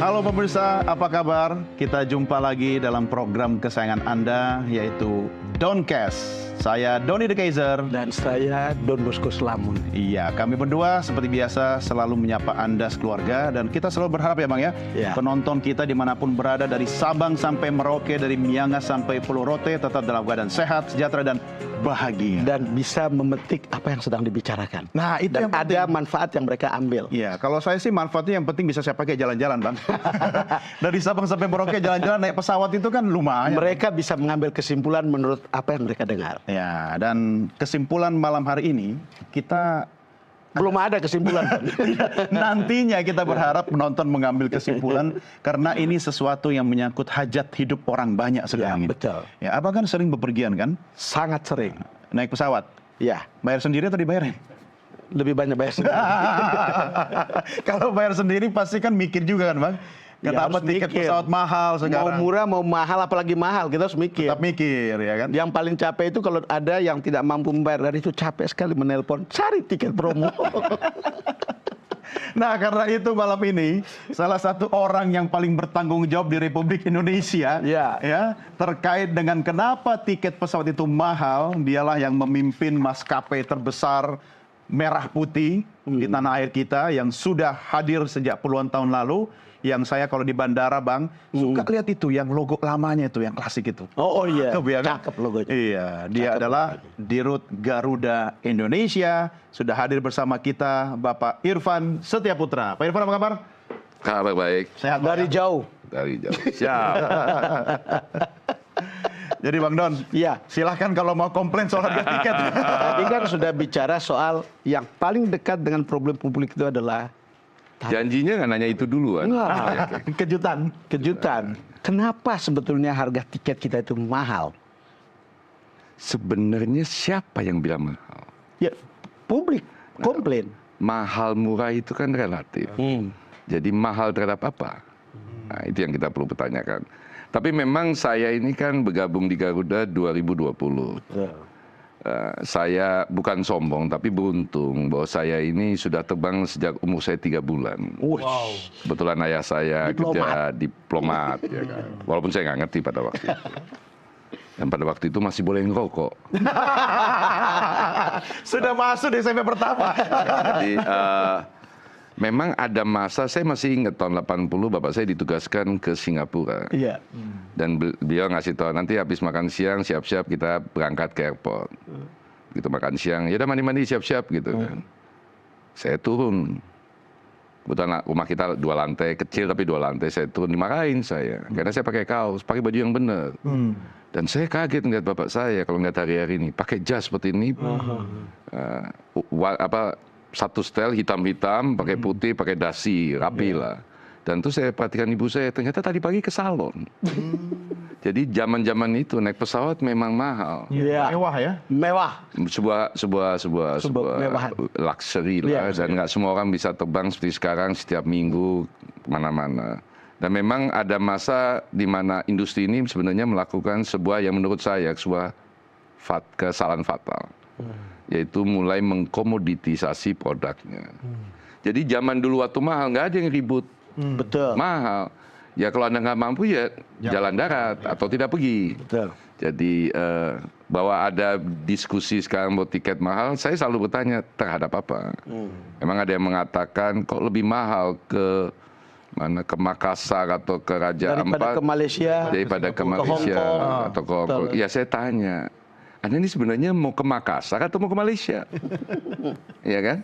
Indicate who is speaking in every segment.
Speaker 1: Halo pemirsa, apa kabar? Kita jumpa lagi dalam program kesayangan Anda, yaitu Doncast. Saya Doni The Kaiser.
Speaker 2: Dan saya Don Bosco Slamun.
Speaker 1: Iya, kami berdua seperti biasa selalu menyapa Anda sekeluarga. Dan kita selalu berharap ya Bang ya, penonton kita dimanapun berada, dari Sabang sampai Merauke, dari Miangas sampai Pulau Rote, tetap dalam keadaan sehat, sejahtera, dan bahagia.
Speaker 2: Dan bisa memetik apa yang sedang dibicarakan.
Speaker 1: Nah, itu
Speaker 2: dan
Speaker 1: yang penting.
Speaker 2: ada manfaat yang mereka ambil.
Speaker 1: Iya, kalau saya sih manfaatnya yang penting bisa saya pakai jalan-jalan Bang. Dari Sabang sampai Merauke jalan-jalan naik pesawat itu kan lumayan.
Speaker 2: Mereka bisa mengambil kesimpulan menurut apa yang mereka dengar.
Speaker 1: Ya, dan kesimpulan malam hari ini kita
Speaker 2: belum ada kesimpulan.
Speaker 1: nantinya kita berharap penonton mengambil kesimpulan karena ini sesuatu yang menyangkut hajat hidup orang banyak sekarang ini.
Speaker 2: Betul.
Speaker 1: Ya, Abang kan sering bepergian kan?
Speaker 2: Sangat sering.
Speaker 1: Naik pesawat.
Speaker 2: Ya,
Speaker 1: Bayar sendiri atau dibayarin?
Speaker 2: lebih banyak bayar sendiri.
Speaker 1: Kalau bayar sendiri pasti kan mikir juga kan Bang? Kenapa
Speaker 2: harus
Speaker 1: tiket
Speaker 2: mikir.
Speaker 1: pesawat mahal sekarang?
Speaker 2: Mau murah, mau mahal, apalagi mahal, kita harus mikir.
Speaker 1: Tetap mikir ya kan?
Speaker 2: Yang paling capek itu kalau ada yang tidak mampu membayar, dan itu capek sekali menelpon, cari tiket promo.
Speaker 1: Nah, karena itu malam ini salah satu orang yang paling bertanggung jawab di Republik Indonesia ya terkait dengan kenapa tiket pesawat itu mahal, dialah yang memimpin maskapai terbesar merah putih di tanah air kita yang sudah hadir sejak puluhan tahun lalu. Yang saya kalau di bandara Bang suka lihat itu yang logo lamanya itu, yang klasik itu.
Speaker 2: Oh iya,
Speaker 1: cakep
Speaker 2: logonya.
Speaker 1: Iya, dia adalah Dirut Garuda Indonesia. Sudah hadir bersama kita Bapak Irfan Setiaputra. Pak Irfan, apa kabar?
Speaker 3: Kabar baik.
Speaker 1: Sehat
Speaker 2: Dari jauh.
Speaker 3: Dari jauh. Siap.
Speaker 1: Jadi Bang Don, silahkan kalau mau komplain soal harga tiket.
Speaker 2: Tadi kan sudah bicara soal yang paling dekat dengan problem publik itu adalah
Speaker 3: Janjinya nggak nanya itu duluan.
Speaker 2: Kejutan. Kenapa sebetulnya harga tiket kita itu mahal?
Speaker 3: Sebenarnya siapa yang bilang mahal?
Speaker 2: Ya, publik komplain.
Speaker 3: Mahal murah itu kan relatif. Jadi mahal terhadap apa? Nah, itu yang kita perlu pertanyakan. Tapi memang saya ini kan bergabung di Garuda 2020. Saya bukan sombong tapi beruntung bahwa saya ini sudah terbang sejak umur saya 3 bulan.
Speaker 2: Wow.
Speaker 3: Kebetulan ayah saya kerja diplomat, ya kan. Walaupun saya nggak ngerti pada waktu itu. Dan pada waktu itu masih boleh ngerokok.
Speaker 1: Sudah masuk di SMP pertama.
Speaker 3: Jadi memang ada masa, saya masih ingat tahun 80 bapak saya ditugaskan ke Singapura.
Speaker 2: Iya.
Speaker 3: Dan beliau ngasih tahu nanti habis makan siang siap-siap kita berangkat ke airport. Gitu makan siang, ya udah mandi-mandi siap-siap gitu kan. Saya turun. Kebetulan rumah kita 2 lantai, kecil tapi 2 lantai, saya turun dimarahin saya. Karena saya pakai kaos, pakai baju yang benar. Dan saya kaget ngeliat bapak saya kalau ngeliat hari-hari ini pakai jas seperti ini. Satu setel hitam-hitam, pakai putih, pakai dasi, rapi lah. Dan terus saya perhatikan ibu saya, ternyata tadi pagi ke salon. Jadi zaman-zaman itu naik pesawat memang mahal.
Speaker 1: Mewah ya?
Speaker 2: Mewah.
Speaker 3: Sebuah luxury lah. Dan nggak semua orang bisa terbang seperti sekarang setiap minggu mana-mana. Dan memang ada masa di mana industri ini sebenarnya melakukan sebuah yang menurut saya sebuah kesalahan fatal. Yaitu mulai mengkomoditisasi produknya. Jadi zaman dulu waktu mahal nggak ada yang ribut.
Speaker 2: Betul.
Speaker 3: Mahal. Ya kalau Anda nggak mampu ya jalan darat atau tidak pergi.
Speaker 2: Betul.
Speaker 3: Jadi bahwa ada diskusi sekarang bahwa tiket mahal, saya selalu bertanya terhadap apa. Memang ada yang mengatakan kok lebih mahal ke mana, ke Makassar atau ke Raja Ampat
Speaker 2: ke Malaysia,
Speaker 3: daripada ke Malaysia atau ke Hong Kong. Ya saya tanya, Anda ini sebenarnya mau ke Makassar atau mau ke Malaysia? Iya kan?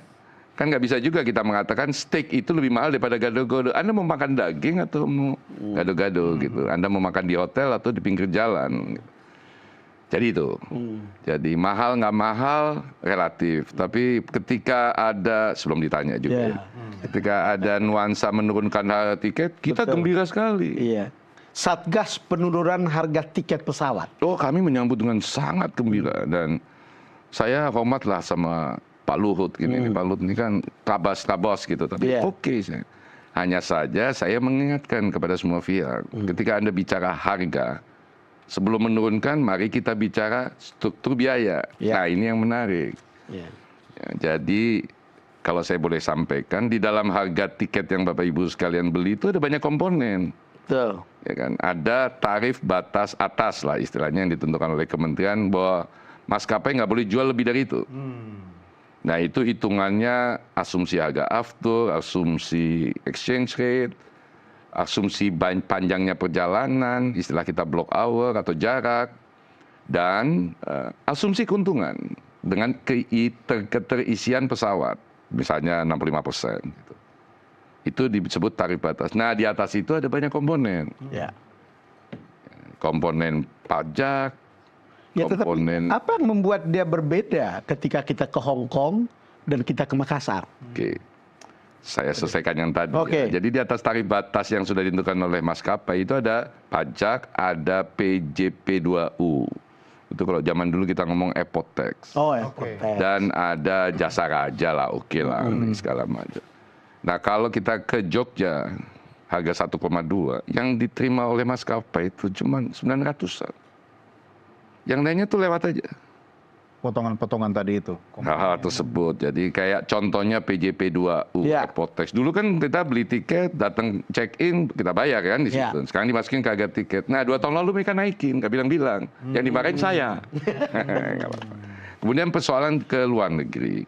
Speaker 3: Kan nggak bisa juga kita mengatakan steak itu lebih mahal daripada gado-gado. Anda mau makan daging atau mau gado-gado gitu? Anda mau makan di hotel atau di pinggir jalan? Jadi itu. Jadi mahal nggak mahal relatif. Tapi ketika ada, sebelum ditanya juga ya, ketika ada nuansa menurunkan harga tiket, kita gembira sekali.
Speaker 2: Iya. Satgas penurunan harga tiket pesawat.
Speaker 3: Oh, kami menyambut dengan sangat gembira. Dan saya hormatlah sama Pak Luhut gini. Pak Luhut ini kan tabas gitu. Tapi oke, hanya saja saya mengingatkan kepada semua pihak. Ketika Anda bicara harga, sebelum menurunkan, mari kita bicara struktur biaya. Nah, ini yang menarik. Ya, jadi kalau saya boleh sampaikan, di dalam harga tiket yang Bapak Ibu sekalian beli itu ada banyak komponen.
Speaker 2: Betul.
Speaker 3: Ya kan? Ada tarif batas atas lah istilahnya yang ditentukan oleh kementerian bahwa maskapai nggak boleh jual lebih dari itu. Nah itu hitungannya asumsi harga aftur, asumsi exchange rate, asumsi panjangnya perjalanan, istilah kita block hour atau jarak, dan asumsi keuntungan dengan keterisian pesawat, misalnya 65%. Gitu. Itu disebut tarif batas. Nah di atas itu ada banyak komponen.
Speaker 2: Ya.
Speaker 3: Komponen pajak,
Speaker 2: Ya,
Speaker 3: komponen...
Speaker 2: apa yang membuat dia berbeda ketika kita ke Hong Kong dan kita ke Makassar?
Speaker 3: Oke. Saya selesaikan yang tadi.
Speaker 2: Oke.
Speaker 3: Ya. Jadi di atas tarif batas yang sudah ditentukan oleh maskapai itu ada pajak, ada PJP2U. Itu kalau zaman dulu kita ngomong airport tax.
Speaker 2: Oh,
Speaker 1: Oke.
Speaker 3: Dan ada jasa raja lah, oke lah, segala macam. Nah kalau kita ke Jogja, harga 1,2, yang diterima oleh maskapai itu cuma 900-an. Yang lainnya tuh lewat aja.
Speaker 1: Potongan-potongan tadi itu.
Speaker 3: Hal-hal tersebut. Jadi kayak contohnya PJP2U,
Speaker 2: Ya.
Speaker 3: airport tax. Dulu kan kita beli tiket, datang check-in, kita bayar kan di situ.
Speaker 2: Ya.
Speaker 3: Sekarang dimasukin ke harga tiket. Nah 2 tahun lalu mereka naikin, nggak bilang-bilang. Yang dimarahin saya. Nggak apa-apa. Kemudian persoalan ke luar negeri.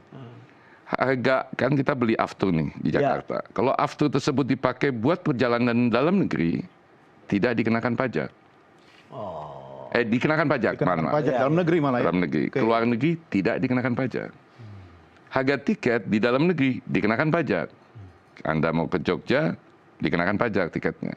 Speaker 3: Harga, kan kita beli aftur nih di Jakarta. Kalau aftur tersebut dipakai buat perjalanan dalam negeri, tidak dikenakan pajak. Dikenakan pajak.
Speaker 1: Dikenakan pajak dalam negeri malah ya.
Speaker 3: Dalam negeri.
Speaker 1: Oke.
Speaker 3: Keluar negeri tidak dikenakan pajak. Harga tiket di dalam negeri dikenakan pajak. Anda mau ke Jogja, dikenakan pajak tiketnya.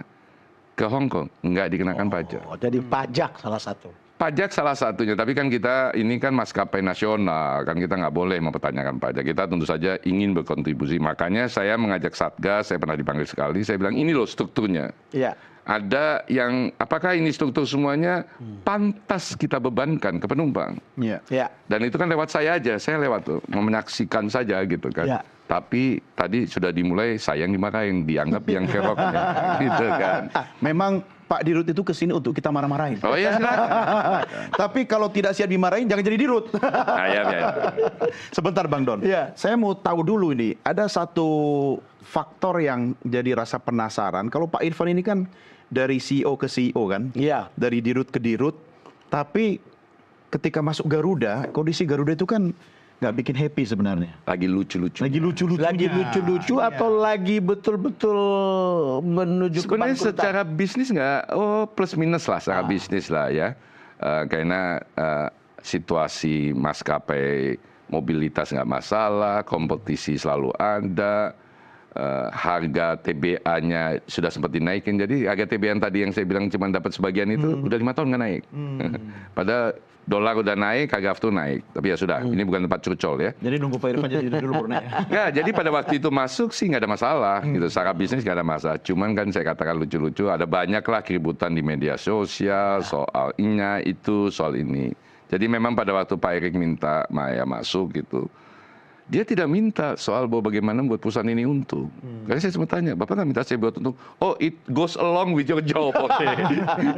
Speaker 3: Ke Hong Kong, nggak dikenakan pajak.
Speaker 2: Oh, jadi pajak salah satu.
Speaker 3: Pajak salah satunya, tapi kan kita ini kan maskapai nasional, kan kita nggak boleh mempertanyakan pajak. Kita tentu saja ingin berkontribusi. Makanya saya mengajak Satgas, saya pernah dipanggil sekali, saya bilang ini loh strukturnya.
Speaker 2: Iya.
Speaker 3: Ada yang, apakah ini struktur semuanya pantas kita bebankan ke penumpang?
Speaker 1: Iya.
Speaker 2: Ya.
Speaker 3: Dan itu kan lewat saya aja, saya lewat tuh, menyaksikan saja gitu kan.
Speaker 2: Ya.
Speaker 3: Tapi tadi sudah dimulai saya yang dimarahin, dianggap yang keroknya, gitu kan.
Speaker 1: Memang Pak Dirut itu kesini untuk kita marah-marahin.
Speaker 3: Oh iya silakan.
Speaker 1: Tapi kalau tidak siap dimarahin, jangan jadi Dirut.
Speaker 3: Nah, ya.
Speaker 1: Sebentar Bang Don.
Speaker 2: Iya.
Speaker 1: Saya mau tahu dulu ini, ada satu faktor yang jadi rasa penasaran. Kalau Pak Irfan ini kan dari CEO ke CEO kan?
Speaker 2: Iya.
Speaker 1: Dari Dirut ke Dirut. Tapi ketika masuk Garuda, kondisi Garuda itu kan nggak bikin happy sebenarnya.
Speaker 3: Lagi lucu-lucu.
Speaker 1: Lagi lucu-lucunya.
Speaker 2: Lagi lucu-lucu atau lagi betul-betul menuju
Speaker 3: Sebenarnya
Speaker 2: kebangkrutan?
Speaker 3: secara bisnis nggak, plus minus lah secara bisnis lah ya. Karena situasi maskapai mobilitas nggak masalah, kompetisi selalu ada, harga TBA-nya sudah sempat dinaikin. Jadi harga TBA tadi yang saya bilang cuma dapat sebagian itu udah 5 tahun nggak naik. Padahal dolar udah naik, harga aftur naik. Tapi ya sudah, ini bukan tempat curcol ya.
Speaker 1: Jadi nunggu Pak Irfan jadi dulu baru naik.
Speaker 3: Nggak, jadi pada waktu itu masuk sih nggak ada masalah. Gitu. Secara bisnis nggak ada masalah. Cuman kan saya katakan lucu-lucu, ada banyaklah keributan di media sosial, soal itu, soal ini. Jadi memang pada waktu Pak Erik minta Maya masuk gitu, dia tidak minta soal bahwa bagaimana membuat perusahaan ini untung. Karena saya sempat tanya, Bapak nggak minta saya buat untung? Oh, it goes along with your job. Oke.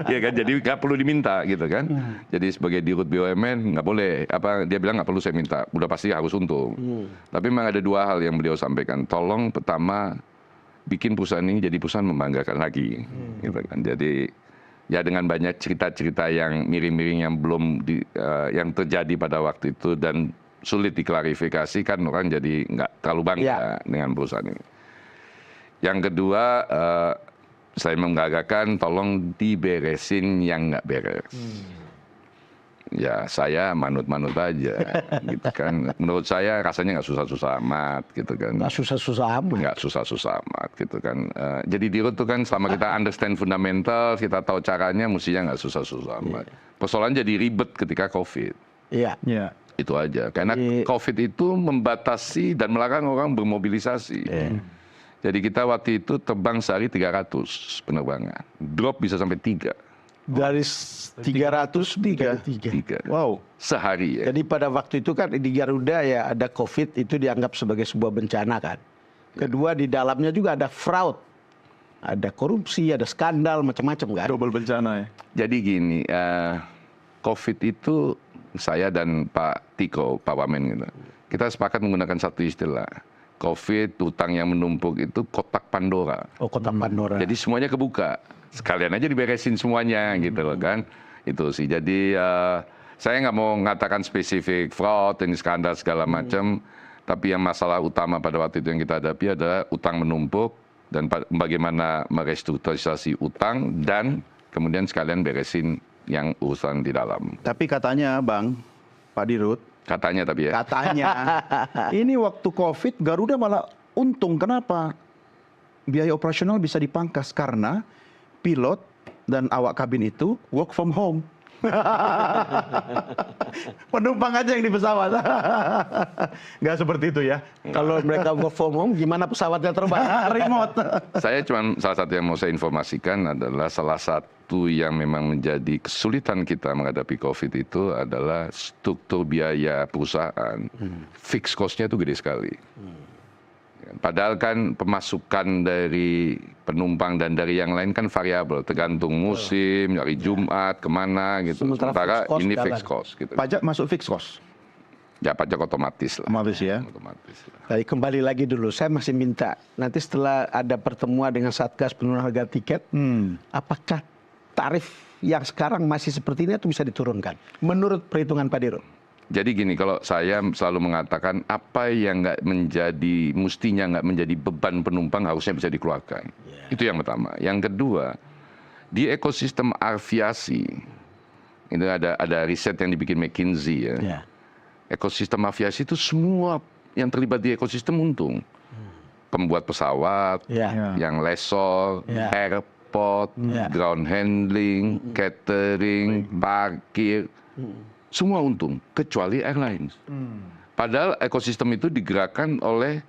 Speaker 3: Ya kan, jadi nggak perlu diminta gitu kan. Jadi sebagai dirut BUMN nggak boleh. Dia bilang nggak perlu saya minta, udah pasti harus untung. Tapi memang ada 2 hal yang beliau sampaikan. Tolong pertama bikin perusahaan ini jadi perusahaan membanggakan lagi, gitu kan. Jadi ya dengan banyak cerita-cerita yang miring-miring yang belum yang terjadi pada waktu itu dan sulit diklarifikasi, kan orang jadi nggak terlalu bangga dengan perusahaan ini. Yang kedua, saya menggagalkan tolong diberesin yang nggak beres. Ya saya manut-manut aja, gitu kan. Menurut saya rasanya nggak susah-susah amat, gitu kan.
Speaker 2: Nggak susah-susah amat.
Speaker 3: Nggak susah-susah amat, gitu kan. Jadi dirut tuh kan selama kita understand fundamental, kita tahu caranya, mestinya nggak susah-susah amat. Persoalan jadi ribet ketika COVID.
Speaker 2: Iya.
Speaker 1: Iya.
Speaker 3: Itu aja. Karena COVID itu membatasi dan melarang orang bermobilisasi. Jadi kita waktu itu terbang sehari 300 penerbangan. Drop bisa sampai 3.
Speaker 2: Dari 300 3.
Speaker 1: Wow.
Speaker 3: Sehari ya.
Speaker 2: Jadi pada waktu itu kan di Garuda ya ada COVID, itu dianggap sebagai sebuah bencana kan. Kedua di dalamnya juga ada fraud. Ada korupsi, ada skandal, macam-macam kan.
Speaker 1: Double bencana ya.
Speaker 3: Jadi gini, COVID itu saya dan Pak Tiko, Pak Wamen gitu, kita sepakat menggunakan satu istilah. COVID, utang yang menumpuk itu kotak Pandora.
Speaker 2: Oh, kotak Pandora.
Speaker 3: Jadi semuanya kebuka. Sekalian aja diberesin semuanya gitu loh kan. Itu sih. Jadi saya nggak mau mengatakan spesifik fraud, ini skandal segala macam. Tapi yang masalah utama pada waktu itu yang kita hadapi adalah utang menumpuk dan bagaimana merestrukturisasi utang dan kemudian sekalian beresin yang urusan di dalam.
Speaker 1: Tapi katanya Bang, Pak Dirut,
Speaker 3: Katanya tapi ya.
Speaker 1: katanya ini waktu COVID Garuda malah untung. Kenapa? Biaya operasional bisa dipangkas karena pilot dan awak kabin itu work from home. Penumpang aja yang di pesawat. Nggak seperti itu ya.
Speaker 2: Kalau mereka work from home, gimana pesawatnya terbang?
Speaker 1: Remote.
Speaker 3: Saya cuma salah satu yang mau saya informasikan adalah salah satu yang memang menjadi kesulitan kita menghadapi COVID itu adalah struktur biaya perusahaan. Fixed cost-nya itu gede sekali. Padahal kan pemasukan dari penumpang dan dari yang lain kan variabel, tergantung musim, hari Jumat, kemana gitu.
Speaker 2: Sementara fixed cost
Speaker 3: ini
Speaker 2: jalan.
Speaker 3: fixed cost. Gitu.
Speaker 1: Pajak masuk fixed cost.
Speaker 3: Ya pajak otomatis lah.
Speaker 1: Otomatis ya.
Speaker 3: Otomatis lah.
Speaker 2: Tadi kembali lagi dulu, saya masih minta nanti setelah ada pertemuan dengan Satgas Penurunan Harga Tiket, apakah tarif yang sekarang masih seperti ini atau bisa diturunkan? Menurut perhitungan Pak Dirut.
Speaker 3: Jadi gini, kalau saya selalu mengatakan apa yang mestinya nggak menjadi beban penumpang harusnya bisa dikeluarkan. Itu yang pertama. Yang kedua, di ekosistem aviasi, itu ada riset yang dibikin McKinsey ya. Ekosistem aviasi itu semua yang terlibat di ekosistem untung. Pembuat pesawat, yang lessor, airport, ground handling, catering, parkir. Semua untung, kecuali airlines. Padahal ekosistem itu digerakkan oleh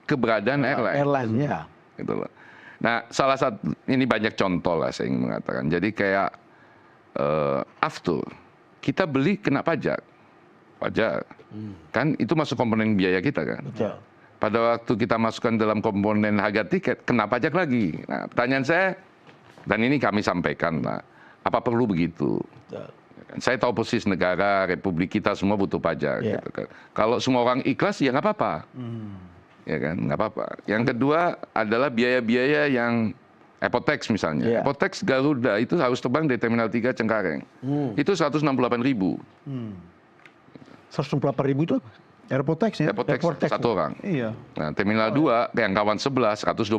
Speaker 3: keberadaan airline.
Speaker 2: Airline, ya.
Speaker 3: Gitu loh. Nah, salah satu, ini banyak contoh lah saya ingin mengatakan. Jadi kayak aftur, kita beli kena pajak. Kan itu masuk komponen biaya kita kan.
Speaker 2: Betul.
Speaker 3: Pada waktu kita masukkan dalam komponen harga tiket, kena pajak lagi. Nah, pertanyaan saya, dan ini kami sampaikan, nah, apa perlu begitu?
Speaker 2: Betul.
Speaker 3: Saya tahu persis negara, republik kita semua butuh pajak. Gitu kan. Kalau semua orang ikhlas ya nggak apa-apa, ya kan, nggak apa-apa. Yang kedua adalah biaya-biaya yang Apotex misalnya. Apotex Garuda itu harus terbang dari Terminal 3 Cengkareng. Itu 168.000.
Speaker 2: 168.000 itu
Speaker 1: Airpotex ya.
Speaker 3: Apotex satu orang.
Speaker 1: Iya.
Speaker 3: Nah, Terminal 2 yang kawan sebelah 120.000.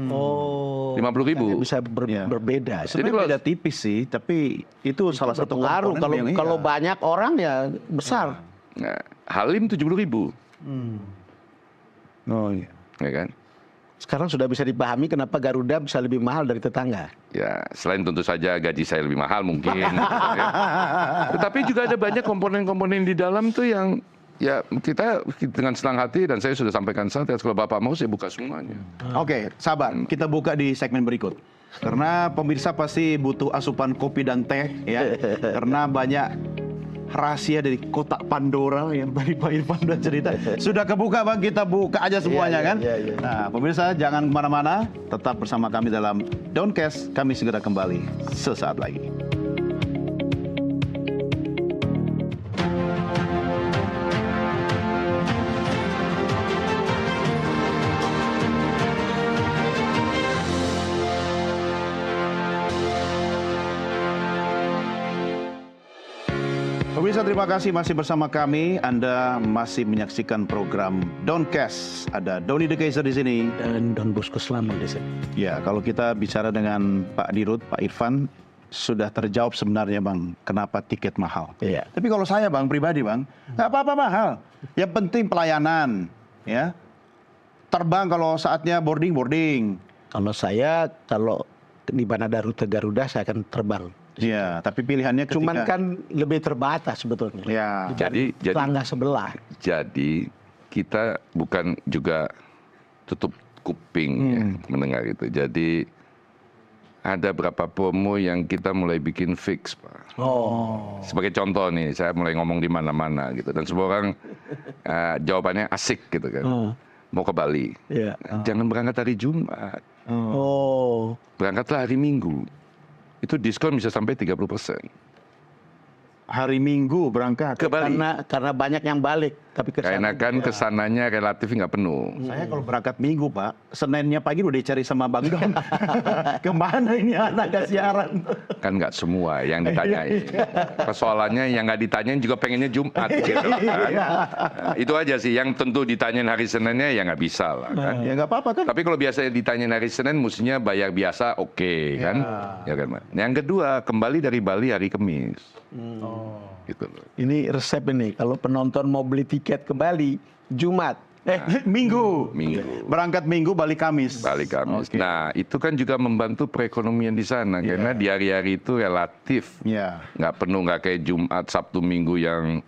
Speaker 2: Oh.
Speaker 3: 50.000.
Speaker 2: Bisa berbeda.
Speaker 1: Sebenarnya beda tipis sih, tapi itu salah satu
Speaker 2: pengaruh. Kalau banyak orang ya besar.
Speaker 3: Nah, Halim 70.000.
Speaker 1: Oh iya.
Speaker 3: Ya kan?
Speaker 2: Sekarang sudah bisa dipahami kenapa Garuda bisa lebih mahal dari tetangga.
Speaker 3: Ya, selain tentu saja gaji saya lebih mahal mungkin. Ya. Tetapi juga ada banyak komponen-komponen di dalam tuh yang ya kita dengan senang hati dan saya sudah sampaikan kalau Bapak mau saya buka semuanya.
Speaker 1: Oke, sabar. Kita buka di segmen berikut. Karena pemirsa pasti butuh asupan kopi dan teh ya. Karena banyak rahasia dari kotak Pandora yang tadi Pak Irfan sudah cerita. Sudah kebuka Bang, kita buka aja semuanya kan. Nah, pemirsa jangan kemana-mana. Tetap bersama kami dalam Downcast. Kami segera kembali sesaat lagi. Pemirsa terima kasih masih bersama kami. Anda masih menyaksikan program Downcast. Ada Doni De Keizer di sini
Speaker 2: dan Don Bosco Slamet di sini.
Speaker 1: Ya, kalau kita bicara dengan Pak Dirut, Pak Irfan sudah terjawab sebenarnya Bang, kenapa tiket mahal.
Speaker 2: Iya.
Speaker 1: Tapi kalau saya Bang pribadi Bang, nggak apa-apa mahal. Yang penting pelayanan, ya. Terbang kalau saatnya boarding.
Speaker 2: Kalau saya di bandara rute Garuda saya akan terbang.
Speaker 1: Iya, tapi pilihannya ketika...
Speaker 2: Cuman kan lebih terbatas sebetulnya.
Speaker 1: Ya.
Speaker 3: Jadi
Speaker 2: tetangga sebelah.
Speaker 3: Jadi kita bukan juga tutup kuping ya, mendengar itu. Jadi ada berapa promo yang kita mulai bikin fix, Pak.
Speaker 2: Oh.
Speaker 3: Sebagai contoh nih, saya mulai ngomong di mana-mana gitu dan semua orang jawabannya asik gitu kan. Mau ke Bali.
Speaker 2: Yeah.
Speaker 3: Jangan berangkat hari Jumat.
Speaker 2: Oh.
Speaker 3: Berangkatlah hari Minggu. Itu diskon bisa sampai 30%.
Speaker 1: hari Minggu berangkat.
Speaker 3: Ke Bali.
Speaker 2: Karena banyak yang balik, tapi
Speaker 3: Karena kan kesananya relatif nggak penuh.
Speaker 1: Saya kalau berangkat Minggu, Pak, Seninnya pagi udah dicari sama Bang Don. Kemana ini anak gak siaran?
Speaker 3: Kan nggak semua yang ditanyain. Persoalannya yang nggak ditanyain juga pengennya Jumat gitu kan. Nah, itu aja sih yang tentu ditanyain hari Seninnya ya nggak bisa lah kan.
Speaker 1: Ya nggak apa-apa kan?
Speaker 3: Tapi kalau biasanya ditanyain hari Senin mestinya bayar biasa oke, kan? Ya kan, Pak? Yang kedua, kembali dari Bali hari Kamis. Gitu loh.
Speaker 2: Ini resep ini, kalau penonton mau beli tiket ke Bali, Jumat.
Speaker 1: Minggu.
Speaker 3: Minggu.
Speaker 1: Berangkat Minggu, balik Kamis.
Speaker 3: Balik Kamis.
Speaker 1: Oke.
Speaker 3: Nah, itu kan juga membantu perekonomian di sana. Karena di hari-hari itu relatif.
Speaker 1: Ya.
Speaker 3: Nggak penuh, nggak kayak Jumat, Sabtu, Minggu yang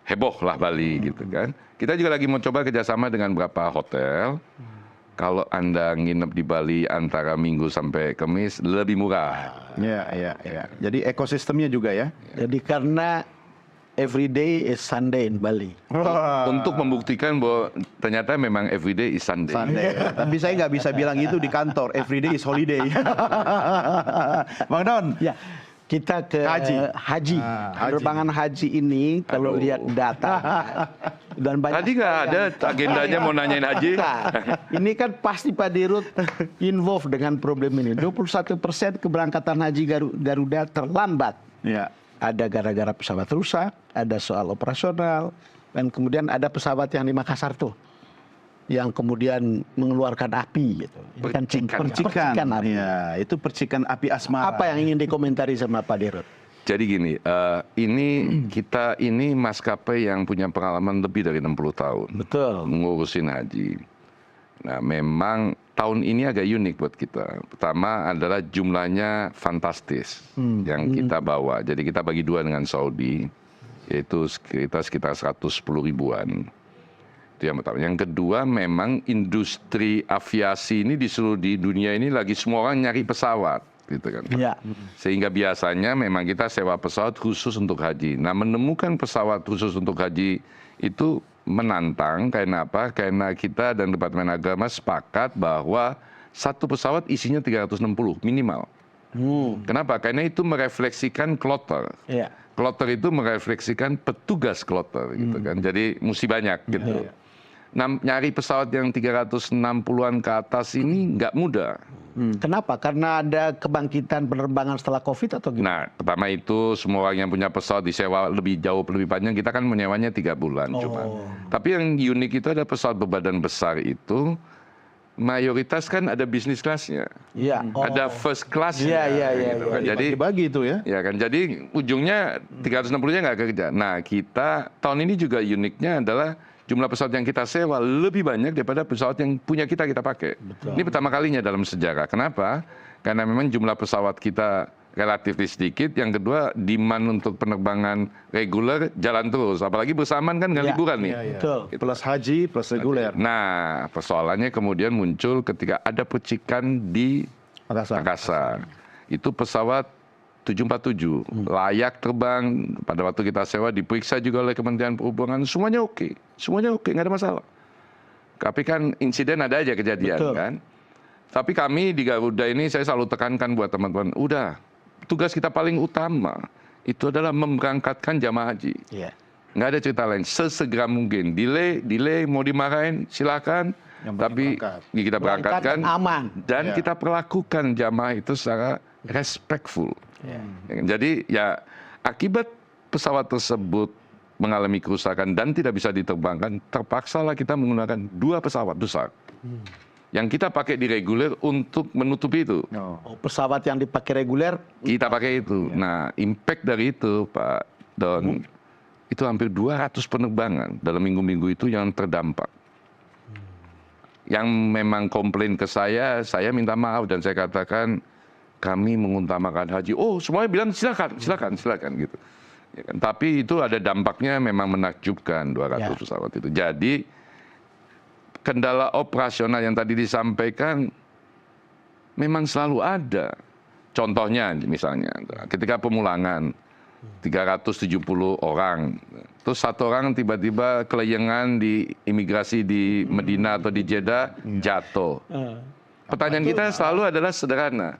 Speaker 3: heboh lah Bali gitu kan. Kita juga lagi mau coba kerjasama dengan beberapa hotel. Kalau Anda nginep di Bali antara Minggu sampai Kamis, lebih murah.
Speaker 1: Ya. Jadi ekosistemnya juga ya.
Speaker 2: Jadi karena every day is Sunday in Bali.
Speaker 3: Untuk membuktikan bahwa ternyata memang everyday is Sunday.
Speaker 1: Sunday. Tapi saya nggak bisa bilang itu di kantor. Everyday is holiday. Bang Don.
Speaker 2: Ya, kita ke
Speaker 1: Haji.
Speaker 2: haji.
Speaker 1: Haji.
Speaker 2: Penerbangan haji ini kalau lihat data dan banyak
Speaker 3: Tadi nggak ada agendanya mau nanyain haji.
Speaker 2: Nah, ini kan pasti Pak Dirut involved dengan problem ini. 21% keberangkatan haji Garuda terlambat.
Speaker 1: Ya.
Speaker 2: Ada gara-gara pesawat rusak, ada soal operasional, dan kemudian ada pesawat yang di Makassar tuh, yang kemudian mengeluarkan api gitu. Ini kan
Speaker 1: Percikan.
Speaker 2: api.
Speaker 1: Ya, itu percikan api asmara.
Speaker 2: Apa yang ingin dikomentari sama Pak Dirut?
Speaker 3: Jadi gini, kita ini maskapai yang punya pengalaman lebih dari 60 tahun.
Speaker 2: Betul.
Speaker 3: Ngurusin haji. Nah, memang tahun ini agak unik buat kita. Pertama adalah jumlahnya fantastis yang kita bawa. Jadi kita bagi dua dengan Saudi, yaitu sekitar 110 ribuan. Itu yang pertama. Yang kedua, memang industri aviasi ini di seluruh dunia ini lagi semua orang nyari pesawat. Gitu kan.
Speaker 2: Ya.
Speaker 3: Sehingga biasanya memang kita sewa pesawat khusus untuk haji. Nah, menemukan pesawat khusus untuk haji itu menantang. Karena apa? Karena kita dan Departemen Agama sepakat bahwa satu pesawat isinya 360 minimal. Kenapa? Karena itu merefleksikan kloter.
Speaker 2: Ya.
Speaker 3: Kloter itu merefleksikan petugas kloter gitu kan. Jadi mesti banyak gitu. Nah, nyari pesawat yang 360-an ke atas ini nggak mudah.
Speaker 2: Kenapa? Karena ada kebangkitan penerbangan setelah COVID atau gimana?
Speaker 3: Nah, pertama itu semua orang yang punya pesawat disewa lebih jauh, lebih panjang. Kita kan menyewanya 3 bulan cuma. Tapi yang unik itu ada pesawat berbadan besar itu, mayoritas kan ada bisnis kelasnya.
Speaker 2: Iya.
Speaker 3: Ada first class-nya. Gitu kan. Jadi
Speaker 1: Bagi itu ya.
Speaker 3: ya kan, jadi ujungnya 360-nya nggak kerja. Nah, kita tahun ini juga uniknya adalah jumlah pesawat yang kita sewa lebih banyak daripada pesawat yang punya kita pakai. Betul. Ini pertama kalinya dalam sejarah. Kenapa? Karena memang jumlah pesawat kita relatif sedikit. Yang kedua, demand untuk penerbangan reguler jalan terus. Apalagi bersamaan kan nggak liburan nih.
Speaker 2: Betul.
Speaker 1: Plus haji, plus reguler.
Speaker 3: Nah, persoalannya kemudian muncul ketika ada percikan di Makassar. Itu pesawat 747 layak terbang. Pada waktu kita sewa diperiksa juga oleh Kementerian Perhubungan, semuanya oke, nggak ada masalah. Tapi kan insiden ada aja kejadian. Betul. Kan. Tapi kami di Garuda ini saya selalu tekankan buat teman-teman, udah tugas kita paling utama itu adalah memberangkatkan jamaah haji.
Speaker 2: Iya.
Speaker 3: Nggak ada cerita lain, sesegera mungkin. Delay mau dimarahin silakan. Tapi kita berangkatkan
Speaker 2: aman.
Speaker 3: Dan kita perlakukan jamaah itu secara respectful. Jadi ya akibat pesawat tersebut mengalami kerusakan dan tidak bisa diterbangkan, terpaksalah kita menggunakan 2 pesawat besar yang kita pakai di reguler untuk menutupi itu.
Speaker 2: Pesawat yang dipakai reguler
Speaker 3: Kita pakai itu. Nah, impact dari itu, Pak Don, itu hampir 200 penerbangan dalam minggu-minggu itu yang terdampak. Yang memang komplain ke saya minta maaf dan saya katakan kami mengutamakan haji. Oh, semuanya bilang silakan gitu. Ya kan? Tapi itu ada dampaknya memang menakjubkan 200 pesawat itu. Jadi kendala operasional yang tadi disampaikan memang selalu ada. Contohnya misalnya ketika pemulangan 370 orang, terus 1 orang tiba-tiba kelayangan di imigrasi di Medina atau di Jeddah jatuh. Pertanyaan kita selalu adalah sederhana.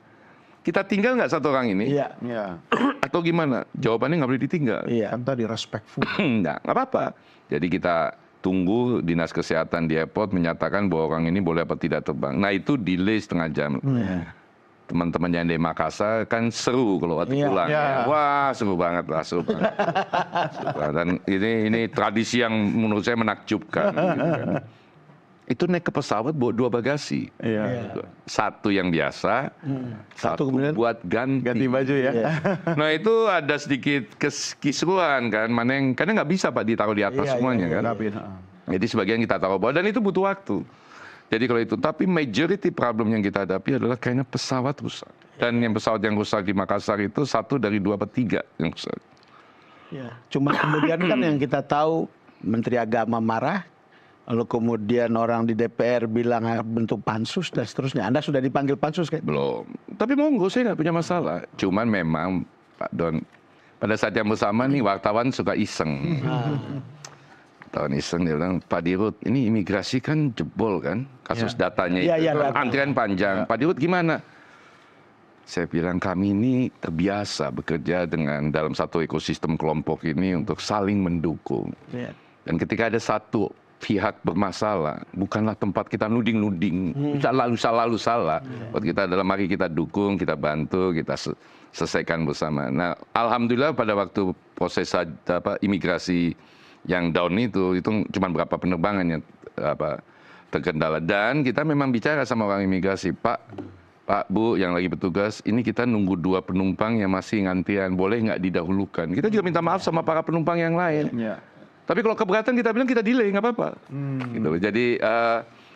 Speaker 3: kita tinggal nggak satu orang ini?
Speaker 2: Iya.
Speaker 1: Ya.
Speaker 3: Atau gimana? Jawabannya nggak boleh ditinggal.
Speaker 2: Iya.
Speaker 1: Kan tadi respectful.
Speaker 3: nggak apa-apa. Jadi kita tunggu dinas kesehatan di airport menyatakan bahwa orang ini boleh apa tidak terbang. Nah itu delay setengah jam. Teman-teman yang di Makassar kan seru kalau waktu pulang. Ya. Wah seru banget lah, seru banget. Dan ini tradisi yang menurut saya menakjubkan. Gitu kan. Itu naik ke pesawat bawa 2 bagasi. Satu yang biasa, satu
Speaker 2: kemudian
Speaker 3: buat
Speaker 1: Ganti baju ya.
Speaker 3: Nah itu ada sedikit keseruan kan, mana yang karena nggak bisa Pak ditaruh di atas semuanya kan. Jadi sebagian kita taruh bawah dan itu butuh waktu. Jadi kalau itu, tapi majority problem yang kita hadapi adalah karena pesawat rusak. Dan yang pesawat yang rusak di Makassar itu 1 dari 2 atau 3 yang rusak.
Speaker 2: Ya. Cuma kemudian kan yang kita tahu Menteri Agama marah, lalu kemudian orang di DPR bilang bentuk pansus dan seterusnya. Anda sudah dipanggil pansus kan?
Speaker 3: Belum. Tapi monggo saya nggak punya masalah. Cuman memang Pak Don, pada saat yang bersama nih wartawan suka iseng. Tahun iseng dia bilang, Pak Dirut, ini imigrasi kan jebol kan, kasus datanya itu, antrian panjang. Pak Dirut gimana? Saya bilang kami ini terbiasa bekerja dengan dalam satu ekosistem kelompok ini untuk saling mendukung. Dan ketika ada satu pihak bermasalah, bukanlah tempat kita nuding-nuding, selalu salah. Buat kita dalam mari kita dukung, kita bantu, kita selesaikan bersama. Nah, alhamdulillah pada waktu proses imigrasi yang down itu cuma berapa penerbangan yang terkendala, dan kita memang bicara sama orang imigrasi, Pak Bu yang lagi bertugas, ini kita nunggu 2 penumpang yang masih ngantian, boleh nggak didahulukan? Kita juga minta maaf sama para penumpang yang lain. Tapi kalau keberatan kita bilang kita delay nggak apa-apa. Gitu. Jadi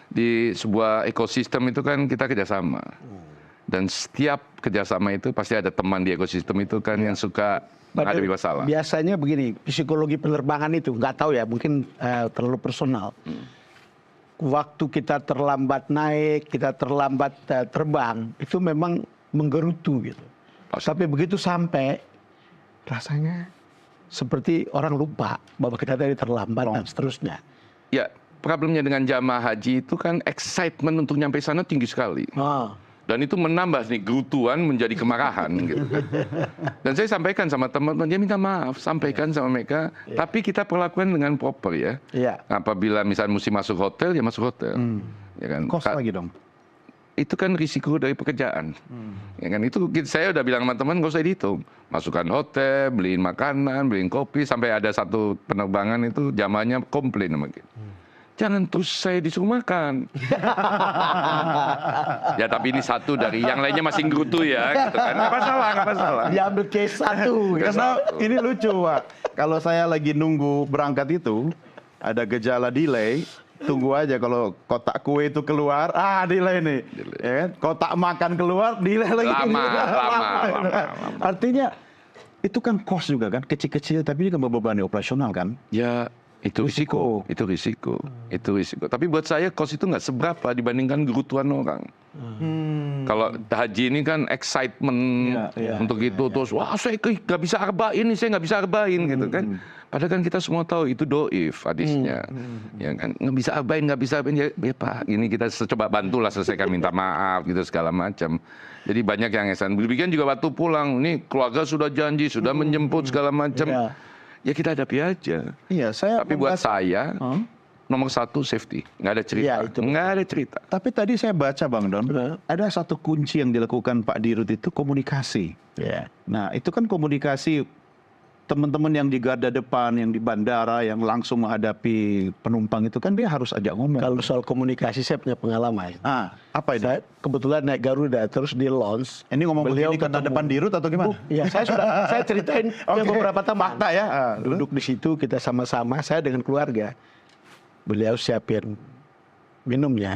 Speaker 3: di sebuah ekosistem itu kan kita kerjasama. Dan setiap kerjasama itu pasti ada teman di ekosistem itu kan yang suka menghadapi masalah.
Speaker 2: Biasanya begini, psikologi penerbangan itu nggak tahu ya, mungkin terlalu personal. Waktu kita terlambat naik, kita terlambat terbang, itu memang menggerutu gitu. Tapi begitu sampai, rasanya seperti orang lupa bahwa kita tadi terlambat dan seterusnya.
Speaker 3: Ya, problemnya dengan jamaah haji itu kan excitement untuk nyampe sana tinggi sekali. Dan itu menambah nih gerutuan menjadi kemarahan gitu. Dan saya sampaikan sama teman-teman, dia minta maaf, sampaikan sama mereka, tapi kita perlakukan dengan proper ya. Apabila misalnya mesti masuk hotel, ya masuk hotel. Ya kan?
Speaker 1: Kos lagi dong.
Speaker 3: Itu kan risiko dari pekerjaan. Ya kan, itu saya udah bilang sama teman, nggak usah dihitung. Masukkan hotel, beliin makanan, beliin kopi, sampai ada satu penerbangan itu jamaahnya komplain sama kita. Jangan terus saya disuruh makan. Ya tapi ini satu dari yang lainnya masih gerutu ya, gitu kan. Nggak masalah.
Speaker 2: Diambil case satu.
Speaker 1: Karena ini lucu Pak. Kalau saya lagi nunggu berangkat itu, ada gejala delay, tunggu aja kalau kotak kue itu keluar, delay nih. Ya kan? Kotak makan keluar, delay lagi.
Speaker 3: Lama.
Speaker 1: Artinya itu kan cost juga kan, kecil-kecil tapi juga membebani operasional kan.
Speaker 3: Ya. Itu risiko. Tapi buat saya cost itu nggak seberapa dibandingkan gerutuan orang. Kalau haji ini kan excitement untuk itu terus, wah saya nggak bisa arbain nih, saya nggak bisa arbain gitu kan. Padahal kan kita semua tahu itu doif hadisnya, ya kan nggak bisa arbain ya Pak, ini kita coba bantulah selesaikan, minta maaf gitu segala macam. Jadi banyak yang esan. Demikian juga waktu pulang, nih keluarga sudah janji, sudah menjemput segala macam. Ya kita hadapi aja. Tapi buat saya nomor 1 safety, nggak ada cerita, nggak ada cerita.
Speaker 1: Tapi tadi saya baca Bang Don, ada satu kunci yang dilakukan Pak Dirut itu komunikasi. Nah itu kan komunikasi teman-teman yang di garda depan, yang di bandara, yang langsung menghadapi penumpang itu kan dia harus ajak ngomong.
Speaker 2: Kalau soal komunikasi saya punya pengalaman.
Speaker 1: Apa itu?
Speaker 2: Saya kebetulan naik Garuda terus di launch.
Speaker 1: Ini ngomong begini karena depan Dirut atau gimana?
Speaker 2: Iya, saya ceritain ke beberapa teman.
Speaker 1: Fakta ya.
Speaker 2: Duduk di situ kita sama-sama, saya dengan keluarga. Beliau siapin minumnya,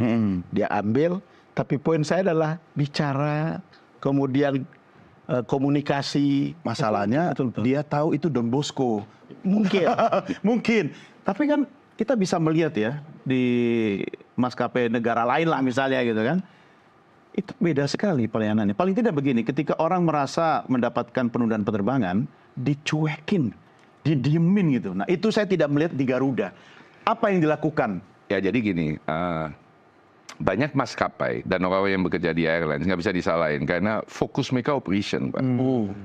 Speaker 2: dia ambil. Tapi poin saya adalah bicara, kemudian komunikasi.
Speaker 1: Masalahnya dia tahu itu Don Bosco.
Speaker 2: Mungkin.
Speaker 1: Tapi kan kita bisa melihat ya di maskapai negara lain lah misalnya gitu kan. Itu beda sekali pelayanannya. Paling tidak begini, ketika orang merasa mendapatkan penundaan penerbangan, dicuekin, didiemin gitu. Nah itu saya tidak melihat di Garuda. Apa yang dilakukan?
Speaker 3: Ya jadi gini, banyak maskapai dan orang-orang yang bekerja di airlines nggak bisa disalahin karena fokus mereka operation, Pak.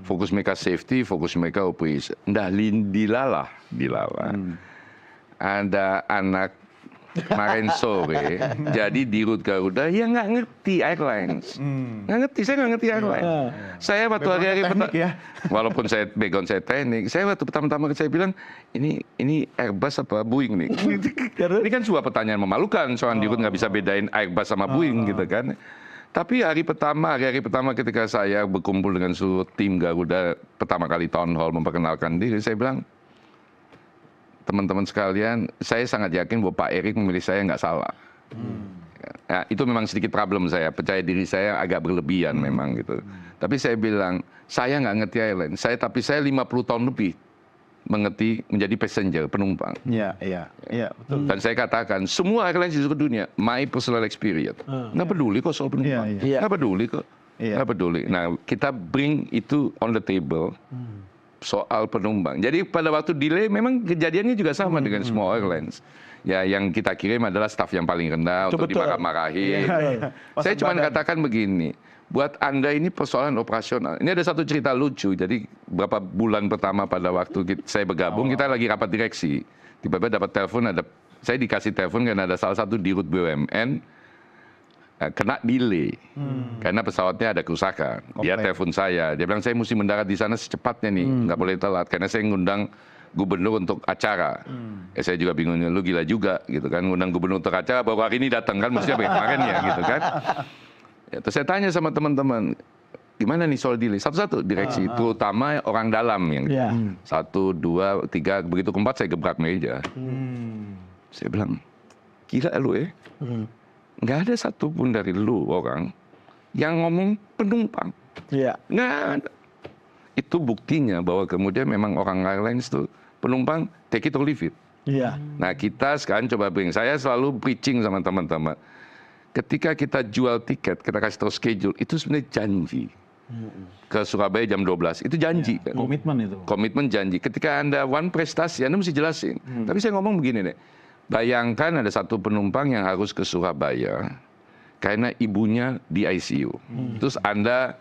Speaker 3: Fokus mereka safety, fokus mereka operation. Ndah dilalah. Ada anak kemarin sore jadi di rute Garuda yang nggak ngerti airlines, nggak ngerti. Saya nggak ngerti airlines. Saya waktu hari-hari walaupun saya background saya teknik, saya waktu pertama-tama saya bilang ini Airbus apa Boeing nih? Ini kan sebuah pertanyaan memalukan, soal di rute nggak bisa bedain Airbus sama Boeing gitu kan. Tapi hari-hari pertama ketika saya berkumpul dengan seluruh tim Garuda pertama kali town hall memperkenalkan diri, saya bilang, teman-teman sekalian, saya sangat yakin bahwa Pak Erik memilih saya nggak salah. Ya, itu memang sedikit problem saya, percaya diri saya agak berlebihan memang gitu. Tapi saya bilang, saya nggak ngerti airline, tapi saya 50 tahun lebih mengerti menjadi passenger, penumpang.
Speaker 1: Iya, betul.
Speaker 3: Dan saya katakan, semua airline di seluruh dunia, my personal experience, nggak peduli kok soal penumpang, nggak peduli kok, nggak peduli. Nah, kita bring itu on the table. Soal penumpang. Jadi pada waktu delay memang kejadiannya juga sama dengan semua airlines. Ya, yang kita kirim adalah staf yang paling rendah untuk dimarah-marahin. Saya cuma katakan begini, buat Anda ini persoalan operasional. Ini ada satu cerita lucu. Jadi beberapa bulan pertama pada waktu saya bergabung, kita lagi rapat direksi. Tiba-tiba dapat telepon, saya dikasih telepon karena ada salah satu dirut BUMN kena delay karena pesawatnya ada kerusakan. Dia telepon saya, dia bilang saya mesti mendarat di sana secepatnya nih, nggak boleh telat karena saya ngundang gubernur untuk acara. Saya juga bingung, lu gila juga gitu kan, ngundang gubernur untuk acara baru hari ini datang kan, mestinya kemarin ya gitu kan. Ya, terus saya tanya sama teman-teman, gimana nih soal delay? Satu-satu direksi, terutama orang dalam yang 1, 2, 3, begitu keempat saya gebrak meja. Saya bilang, gila lu ya. Nggak ada satupun dari lu orang yang ngomong penumpang. Nggak ada. Itu buktinya bahwa kemudian memang orang airlines itu penumpang take it or leave it. Nah kita sekarang coba bring. Saya selalu preaching sama teman-teman. Ketika kita jual tiket, kita kasih tahu schedule, itu sebenarnya janji. Ke Surabaya jam 12, itu janji. Kan?
Speaker 1: Komitmen itu.
Speaker 3: Komitmen janji. Ketika Anda one prestasi, Anda mesti jelasin. Tapi saya ngomong begini deh. Bayangkan ada satu penumpang yang harus ke Surabaya karena ibunya di ICU. Terus Anda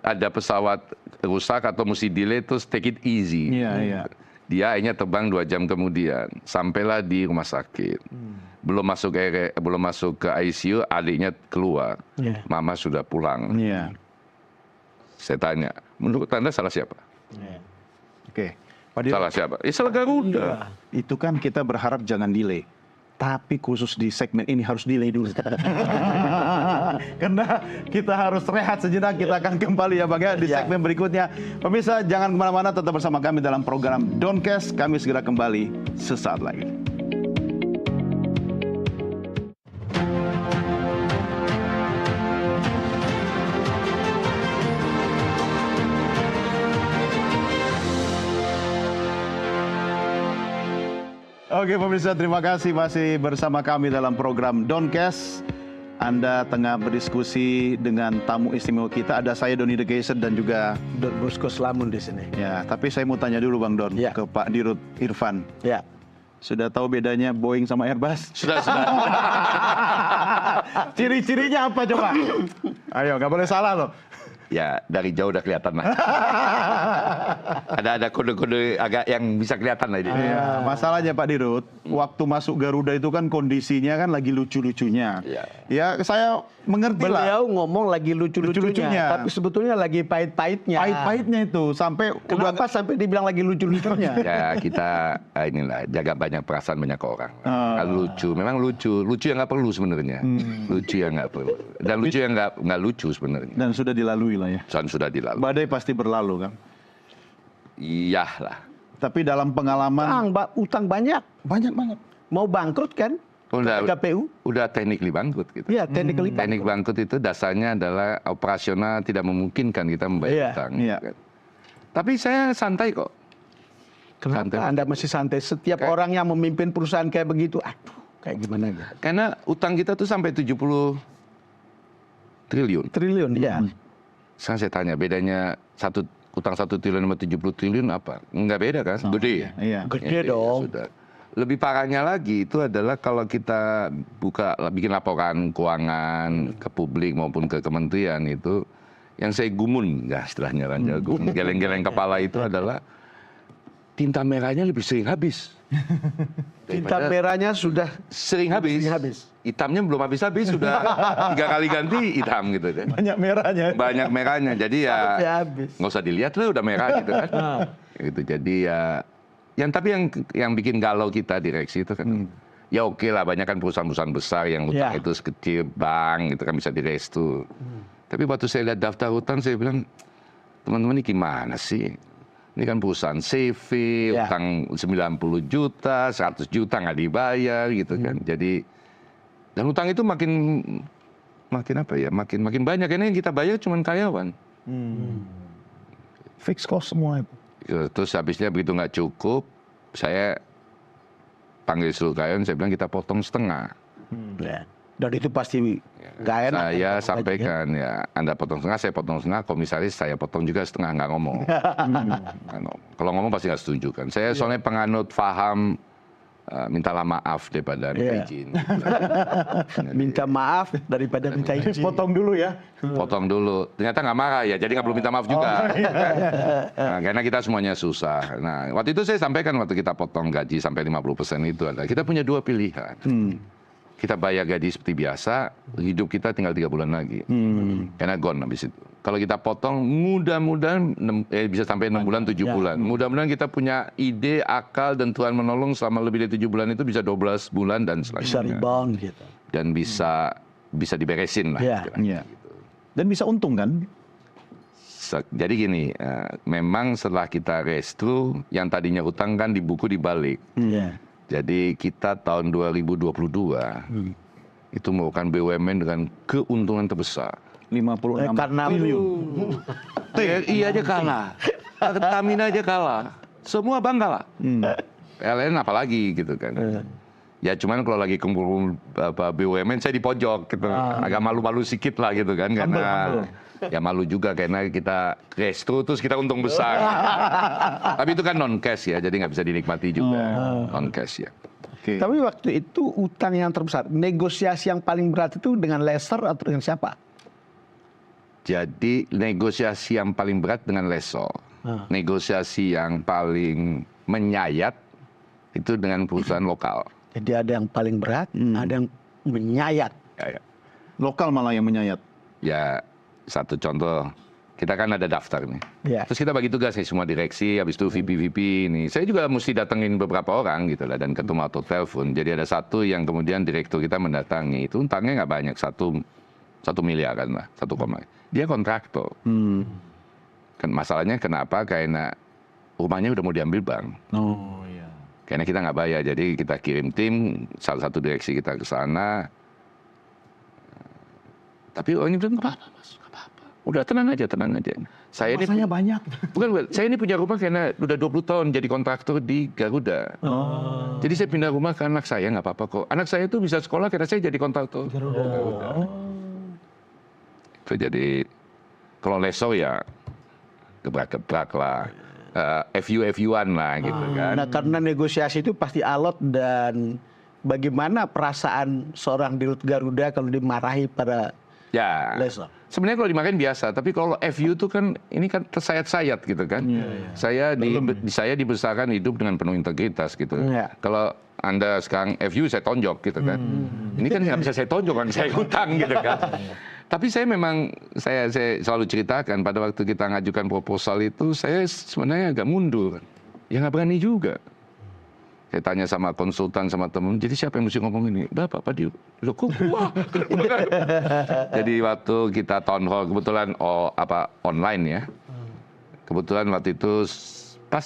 Speaker 3: ada pesawat rusak atau mesti delay, terus take it easy. Dia akhirnya terbang 2 jam kemudian, sampailah di rumah sakit. Belum masuk ke ICU, adiknya keluar. Mama sudah pulang. Saya tanya, menurut Anda salah siapa?
Speaker 1: Oke.
Speaker 3: Salah siapa? Salah Garuda.
Speaker 1: Itu kan kita berharap jangan delay. Tapi khusus di segmen ini harus delay dulu. Karena kita harus rehat sejenak, kita akan kembali ya Bang ya di segmen berikutnya. Pemirsa jangan kemana-mana, tetap bersama kami dalam program Downcast. Kami segera kembali sesaat lagi. Oke pemirsa, terima kasih masih bersama kami dalam program Downcast. Anda tengah berdiskusi dengan tamu istimewa kita. Ada saya Doni De Keyser dan juga
Speaker 2: Don Bosco Slamun di sini.
Speaker 1: Ya, tapi saya mau tanya dulu Bang Don ke Pak Dirut Irfan. Sudah tahu bedanya Boeing sama Airbus?
Speaker 3: Sudah.
Speaker 1: Ciri-cirinya apa coba? Ayo, nggak boleh salah loh.
Speaker 3: Ya dari jauh udah kelihatan lah. ada kode-kode agak yang bisa kelihatan lah ini.
Speaker 1: Ya, masalahnya Pak Dirut, waktu masuk Garuda itu kan kondisinya kan lagi lucu-lucunya. Ya saya mengerti lah.
Speaker 2: Beliau ngomong lagi lucu-lucunya, tapi sebetulnya lagi pahit-pahitnya.
Speaker 1: Pahit-pahitnya itu sampai
Speaker 2: kenapa sampai dibilang lagi lucu-lucunya?
Speaker 3: Ya kita inilah jaga banyak perasaan banyak orang. Lucu, memang lucu yang nggak perlu sebenarnya. Lucu yang nggak perlu. Dan lucu yang nggak lucu sebenarnya.
Speaker 1: Dan sudah dilalui lah ya.
Speaker 3: Sudah dilalui.
Speaker 1: Badai pasti berlalu kan.
Speaker 3: Iya lah.
Speaker 1: Tapi dalam pengalaman
Speaker 2: utang banyak.
Speaker 1: Banyak banget.
Speaker 2: Mau bangkrut kan? KPU.
Speaker 3: Udah technically bangkrut gitu.
Speaker 2: Iya, technically bangkrut.
Speaker 3: Teknik bangkrut itu dasarnya adalah operasional tidak memungkinkan kita membayar utang. Kan? Tapi saya santai kok.
Speaker 2: Kenapa Anda masih santai? Setiap orang yang memimpin perusahaan kayak begitu, aduh, kayak gimana gitu.
Speaker 3: Karena utang kita tuh sampai 70 triliun.
Speaker 2: Triliun, ya.
Speaker 3: Sekarang saya tanya, bedanya utang 1 triliun sama 70 triliun apa? Enggak beda kan? Gede.
Speaker 1: Iya.
Speaker 2: Gede dong.
Speaker 3: Sudah. lebih parahnya lagi itu adalah kalau kita bikin laporan keuangan ke publik maupun ke kementerian itu, yang saya gumun, ya istilahnya Ranja, geleng-geleng kepala itu adalah tinta merahnya lebih sering habis.
Speaker 2: Tinta merahnya sudah
Speaker 3: sering habis. Hitamnya belum habis-habis, sudah 3 kali ganti hitam gitu kan. Banyak merahnya. Jadi ya nggak usah dilihat lah udah merah gitu kan. Gitu. Jadi ya tapi yang bikin galau kita direksi itu kan. Ya oke lah, banyak kan perusahaan-perusahaan besar yang utang itu sekecil bank gitu kan bisa direstu. Tapi waktu saya lihat daftar utang saya bilang, teman-teman ini gimana sih? Ini kan perusahaan CV, utang 90 juta, 100 juta nggak dibayar gitu kan. Jadi, dan utang itu makin apa ya, makin banyak. Karena yang kita bayar cuma karyawan.
Speaker 1: Fix cost semua itu.
Speaker 3: Terus habisnya begitu nggak cukup, saya panggil seluruh karyawan, saya bilang kita potong setengah.
Speaker 2: Dan itu pasti nggak enak.
Speaker 3: Saya sampaikan ya, Anda potong setengah, saya potong setengah, komisaris saya potong juga setengah, nggak ngomong. Kalau ngomong pasti nggak setuju kan. Saya soalnya penganut paham mintalah maaf daripada minta izin.
Speaker 2: Minta maaf daripada minta izin.
Speaker 1: Potong dulu ya.
Speaker 3: Potong dulu. Ternyata nggak marah ya, jadi nggak perlu minta maaf juga. Nah, karena kita semuanya susah. Nah, waktu itu saya sampaikan waktu kita potong gaji sampai 50% itu adalah kita punya 2 pilihan. Kita bayar gaji seperti biasa, hidup kita tinggal 3 bulan lagi. Karena gone habis itu. Kalau kita potong, mudah-mudahan bisa sampai 6 bulan, 7 bulan. Mudah-mudahan kita punya ide, akal, dan Tuhan menolong selama lebih dari 7 bulan itu bisa 12 bulan dan selanjutnya.
Speaker 2: Bisa rebound gitu.
Speaker 3: Dan bisa diberesin lah.
Speaker 1: Gitu. Dan bisa untung kan?
Speaker 3: Jadi gini, memang setelah kita restru, yang tadinya utang kan di buku dibalik. Jadi kita tahun 2022 itu merupakan BUMN dengan keuntungan terbesar.
Speaker 1: 56 triliun.
Speaker 3: Iya aja kalah. Pertamina aja kalah. Semua bangga lah. PLN apalagi gitu kan. Ya cuman kalau lagi kumpul BUMN saya di pojok gitu. Agak malu-malu sedikit lah gitu kan. Karena ya malu juga karena kita restru terus kita untung besar. Tapi itu kan non cash ya, jadi nggak bisa dinikmati juga. Non cash ya.
Speaker 2: Tapi waktu itu utang yang terbesar, negosiasi yang paling berat itu dengan lessor atau dengan siapa?
Speaker 3: Jadi negosiasi yang paling berat dengan lessor. Negosiasi yang paling menyayat itu dengan perusahaan lokal.
Speaker 2: Jadi ada yang paling berat, ada yang menyayat.
Speaker 3: Ya.
Speaker 1: Lokal malah yang menyayat.
Speaker 3: Ya, satu contoh, kita kan ada daftar nih. Terus kita bagi tugas nih semua direksi, habis itu VP ini. Saya juga mesti datengin beberapa orang gitu lah, dan ketemu atau telepon. Jadi ada satu yang kemudian direktur kita mendatangi, itu utangnya nggak banyak, 1 miliar kan lah, 1, dia kontraktor. Kan masalahnya kenapa? Karena rumahnya udah mau diambil bank. Karena kita nggak bayar, jadi kita kirim tim, salah satu direksi kita ke sana. Tapi orang ini bilang, nggak apa-apa mas, nggak apa-apa. Udah tenang aja. Saya ini
Speaker 1: banyak.
Speaker 3: Bukan, saya ini punya rumah karena udah 20 tahun jadi kontraktor di Garuda. Jadi saya pindah rumah ke anak saya, nggak apa-apa kok. Anak saya itu bisa sekolah karena saya jadi kontraktor. Garuda. Itu jadi, kalau leso ya gebrak-gebrak lah. FU-an lah gitu kan.
Speaker 2: Nah karena negosiasi itu pasti alot, dan bagaimana perasaan seorang dirut Garuda kalau dimarahi pada lessor?
Speaker 3: Sebenarnya kalau dimarahin biasa, tapi kalau FU itu kan ini kan tersayat-sayat gitu kan. Saya dibesarkan hidup dengan penuh integritas gitu. Kalau Anda sekarang FU saya tonjok gitu kan. Ini kan nggak bisa saya tonjok kan, saya hutang gitu kan. Tapi saya memang, saya selalu ceritakan pada waktu kita ngajukan proposal itu, saya sebenarnya agak mundur. Ya nggak berani juga. Saya tanya sama konsultan, sama temen, jadi siapa yang mesti ngomong ini? Pak Dio. Loh kok wah. Jadi waktu kita town hall, kebetulan online ya. Kebetulan waktu itu pas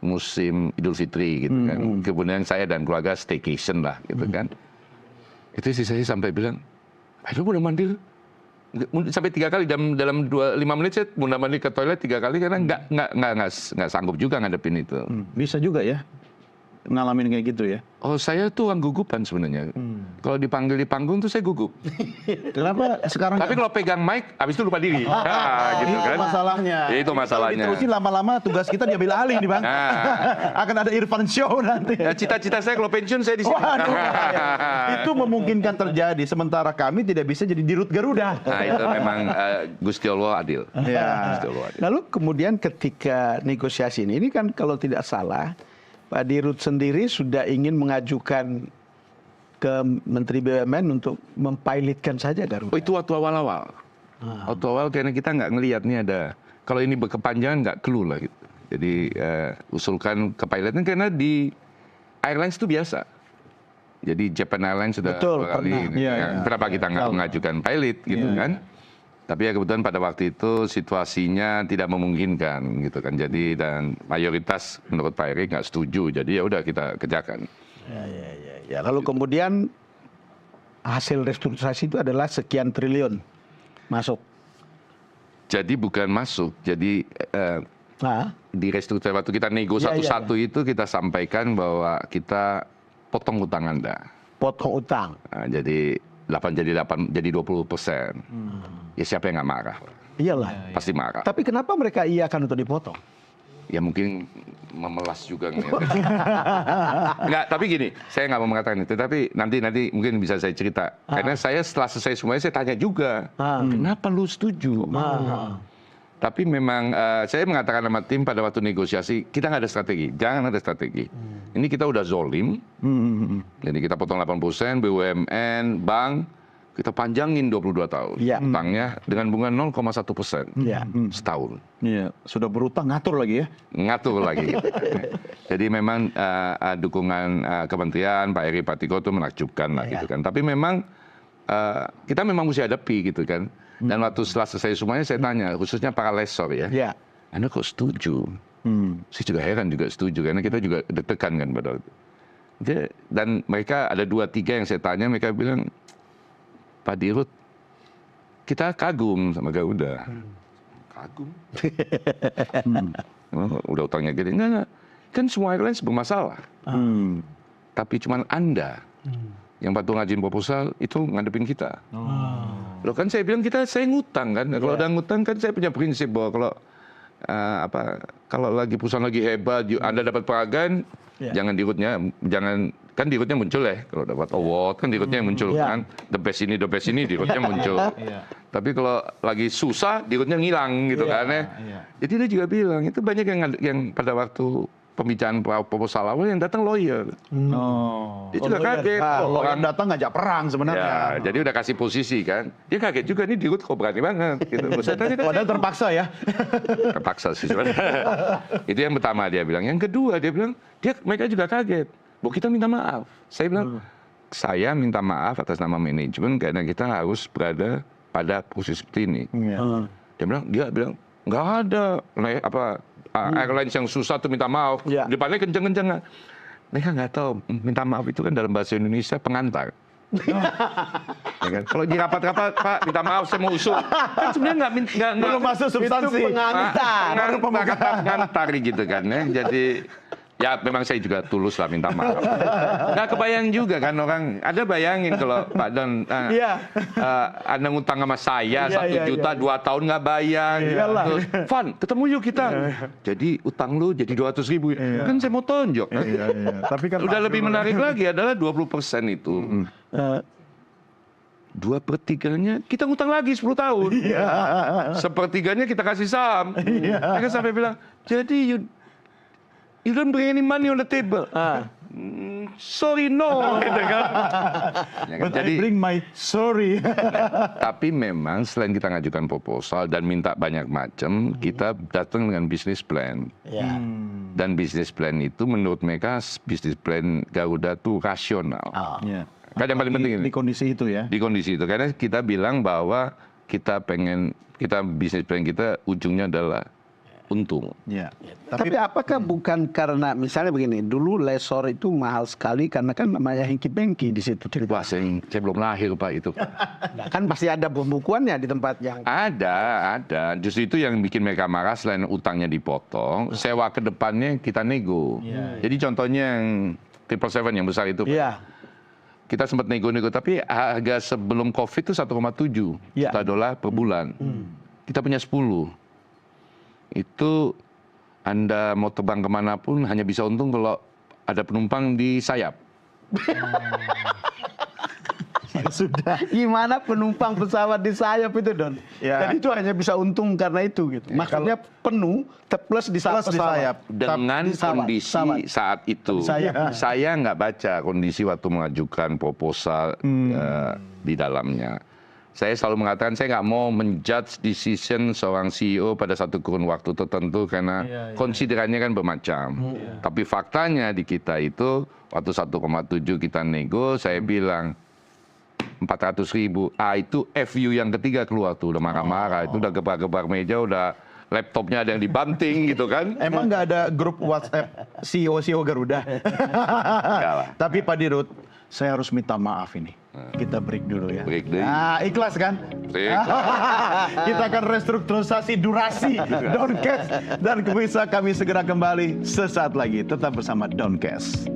Speaker 3: musim Idul Fitri gitu kan. Kemudian saya dan keluarga staycation lah gitu kan. Itu sih saya sampai bilang, aduh udah mandi sampai 3 kali dalam 5 menit saya mundur mandi ke toilet 3 kali karena nggak sanggup juga ngadepin itu.
Speaker 1: Bisa juga ya ngalamin kayak gitu ya.
Speaker 3: Oh saya tuh orang gugupan sebenarnya. Kalau dipanggil di panggung tuh saya gugup.
Speaker 1: Kenapa sekarang?
Speaker 3: Tapi kalau pegang mic, habis itu lupa diri. Gitu
Speaker 1: itu
Speaker 3: kan.
Speaker 1: masalahnya.
Speaker 3: Itu masalahnya.
Speaker 1: Kalau diterusin lama-lama tugas kita diambil alih nih Bang. Akan ada Irfan Show nanti.
Speaker 3: Ya, cita-cita saya kalau pensiun saya di sini.
Speaker 1: Waduh, itu memungkinkan terjadi. Sementara kami tidak bisa jadi dirut Garuda.
Speaker 3: Nah itu memang Gusti Allah adil.
Speaker 2: Ya.
Speaker 3: Gusti Allah adil.
Speaker 2: Lalu kemudian ketika negosiasi ini kan kalau tidak salah Pak Dirut sendiri sudah ingin mengajukan ke Menteri BUMN untuk mempilotkan saja Garuda.
Speaker 3: Oh itu waktu awal-awal. Waktu awal karena kita nggak ngelihat nih ada. Kalau ini berkepanjangan nggak clue lah gitu. Jadi usulkan ke pilotnya karena di airlines itu biasa. Jadi Japan Airlines sudah
Speaker 2: Betul,
Speaker 3: kali.
Speaker 2: pernah.
Speaker 1: Iya.
Speaker 3: Kenapa kita nggak mengajukan pilot gitu kan? Tapi ya kebetulan pada waktu itu situasinya tidak memungkinkan gitu kan. Jadi dan mayoritas menurut Pak Erick nggak setuju. Jadi ya udah kita kerjakan.
Speaker 2: Ya, lalu kemudian hasil restrukturisasi itu adalah sekian triliun masuk.
Speaker 3: Jadi bukan masuk. Jadi di restrukturisasi waktu kita nego satu-satu itu kita sampaikan bahwa kita potong utang Anda.
Speaker 2: Potong utang.
Speaker 3: Nah, jadi 8 jadi 20%. Ya siapa yang nggak marah?
Speaker 2: Iyalah.
Speaker 3: Pasti marah.
Speaker 2: Tapi kenapa mereka iakan untuk dipotong?
Speaker 3: Ya mungkin memelas juga Enggak, tapi gini, saya nggak mau mengatakan itu, tapi nanti mungkin bisa saya cerita. Karena saya setelah selesai semuanya saya tanya juga, kenapa lu setuju? Tapi memang saya mengatakan sama tim pada waktu negosiasi, kita nggak ada strategi, jangan ada strategi. Ini kita udah zolim, jadi kita potong 8%, BUMN, bank, kita panjangin 22 tahun.
Speaker 2: Ya.
Speaker 3: Utangnya dengan bunga 0,1%
Speaker 2: Ya.
Speaker 3: setahun.
Speaker 1: Iya, sudah berutang ngatur lagi ya.
Speaker 3: Ngatur lagi. Jadi memang dukungan kementerian Pak Eri Pak Tiko itu menakjubkan lah gitu kan. Tapi memang kita memang mesti hadapi gitu kan. Dan waktu setelah selesai semuanya saya tanya, khususnya para lesor ya.
Speaker 2: Ya.
Speaker 3: Anda kok setuju? Saya juga heran juga setuju karena kita juga deg-degan kan pada waktu. Dan mereka ada 2-3 yang saya tanya, mereka bilang, Pak Dirut, kita kagum sama Garuda. Kagum? Udah utangnya gede. Enggak. Kan semua airlines bermasalah. Tapi cuman Anda yang waktu ngajuin proposal itu ngadepin kita. Loh kan saya bilang saya ngutang kan. Kalau ada ngutang kan saya punya prinsip bahwa kalau lagi perusahaan lagi hebat, Anda dapat penghargaan, jangan kan dirutnya muncul ya. Kalau dapat award kan dirutnya muncul kan. The best ini dirutnya muncul. Tapi kalau lagi susah dirutnya ngilang gitu kan ya. Jadi dia juga bilang itu banyak yang pada waktu pembicaraan proposal awal yang datang lawyer. Dia juga kaget.
Speaker 1: Orang datang ngajak perang sebenarnya.
Speaker 3: Ya, jadi udah kasih posisi kan. Dia kaget juga nih dirut kok berani banget gitu.
Speaker 1: Padahal terpaksa ya.
Speaker 3: Terpaksa sih sebenarnya. Itu yang pertama dia bilang. Yang kedua dia bilang, mereka juga kaget. Bahwa kita minta maaf. Saya bilang, saya minta maaf atas nama manajemen karena kita harus berada pada posisi seperti ini. Dia bilang, nggak ada airlines yang susah tuh minta maaf. Depannya kenceng-kenceng. Mereka nggak tahu, minta maaf itu kan dalam bahasa Indonesia pengantar. Ya kan? Kalau di rapat-rapat, Pak, minta maaf saya mau usul. Kan sebenarnya nggak
Speaker 1: Belum masuk substansi.
Speaker 2: Itu
Speaker 3: pengantar gitu kan ya. Jadi ya memang saya juga tulus lah minta maaf. Nggak kebayang juga kan orang, ada bayangin kalau Pak Don Anda ngutang sama saya 1 juta 2 tahun nggak bayar. Terus, Van, ketemu yuk kita. Jadi utang lu jadi 200.000. Kan saya mau tonjok.
Speaker 1: Tapi kan
Speaker 3: udah lebih menarik lagi adalah 20% itu. 2/3-nya kita ngutang lagi 10 tahun. 1/3-nya kita kasih saham. Mereka sampai bilang, jadi you don't bring any money on the table. Sorry, no. Gitu kan.
Speaker 1: But I bring my sorry.
Speaker 3: Tapi memang selain kita ngajukan proposal dan minta banyak macam, kita datang dengan business plan. Dan business plan itu menurut mereka business plan Garuda itu rasional. Kan yang paling penting ini.
Speaker 1: Di kondisi itu ya.
Speaker 3: Di kondisi itu. Karena kita bilang bahwa kita business plan kita ujungnya adalah untung.
Speaker 2: Tapi apakah bukan karena misalnya begini, dulu lesor itu mahal sekali karena kan namanya hengki-pengki di situ cerita.
Speaker 3: Wah, saya belum lahir Pak itu.
Speaker 2: Kan pasti ada pembukuannya di tempat yang
Speaker 3: ada. Justru itu yang bikin mereka marah selain utangnya dipotong, sewa ke depannya kita nego. Jadi contohnya yang 777 yang besar itu Pak. kita sempat nego-nego, tapi harga sebelum COVID itu 1,7 juta dolar per bulan. Kita punya 10. Itu Anda mau terbang kemanapun hanya bisa untung kalau ada penumpang di sayap.
Speaker 2: Sudah. Gimana penumpang pesawat di sayap itu, Don?
Speaker 1: Ya.
Speaker 2: Dan itu hanya bisa untung karena itu gitu. Maksudnya penuh plus di sayap.
Speaker 3: Dengan kondisi saat itu. Saya nggak baca kondisi waktu mengajukan proposal di dalamnya. Saya selalu mengatakan saya nggak mau menjudge decision seorang CEO pada satu kurun waktu tertentu karena konsiderannya kan bermacam. Tapi faktanya di kita itu waktu 1,7 kita nego, saya bilang 400.000. Itu FU yang ketiga keluar tuh, udah marah-marah, itu udah gebar-gebar meja, udah laptopnya ada yang dibanting gitu kan.
Speaker 1: Emang nggak ada grup WhatsApp CEO Garuda? Tapi Pak Dirut, saya harus minta maaf ini. Kita break dulu ya.
Speaker 3: Break dulu.
Speaker 1: Nah, ikhlas kan? Kita akan restrukturisasi durasi Downcast. Dan bisa kami segera kembali sesaat lagi. Tetap bersama Downcast.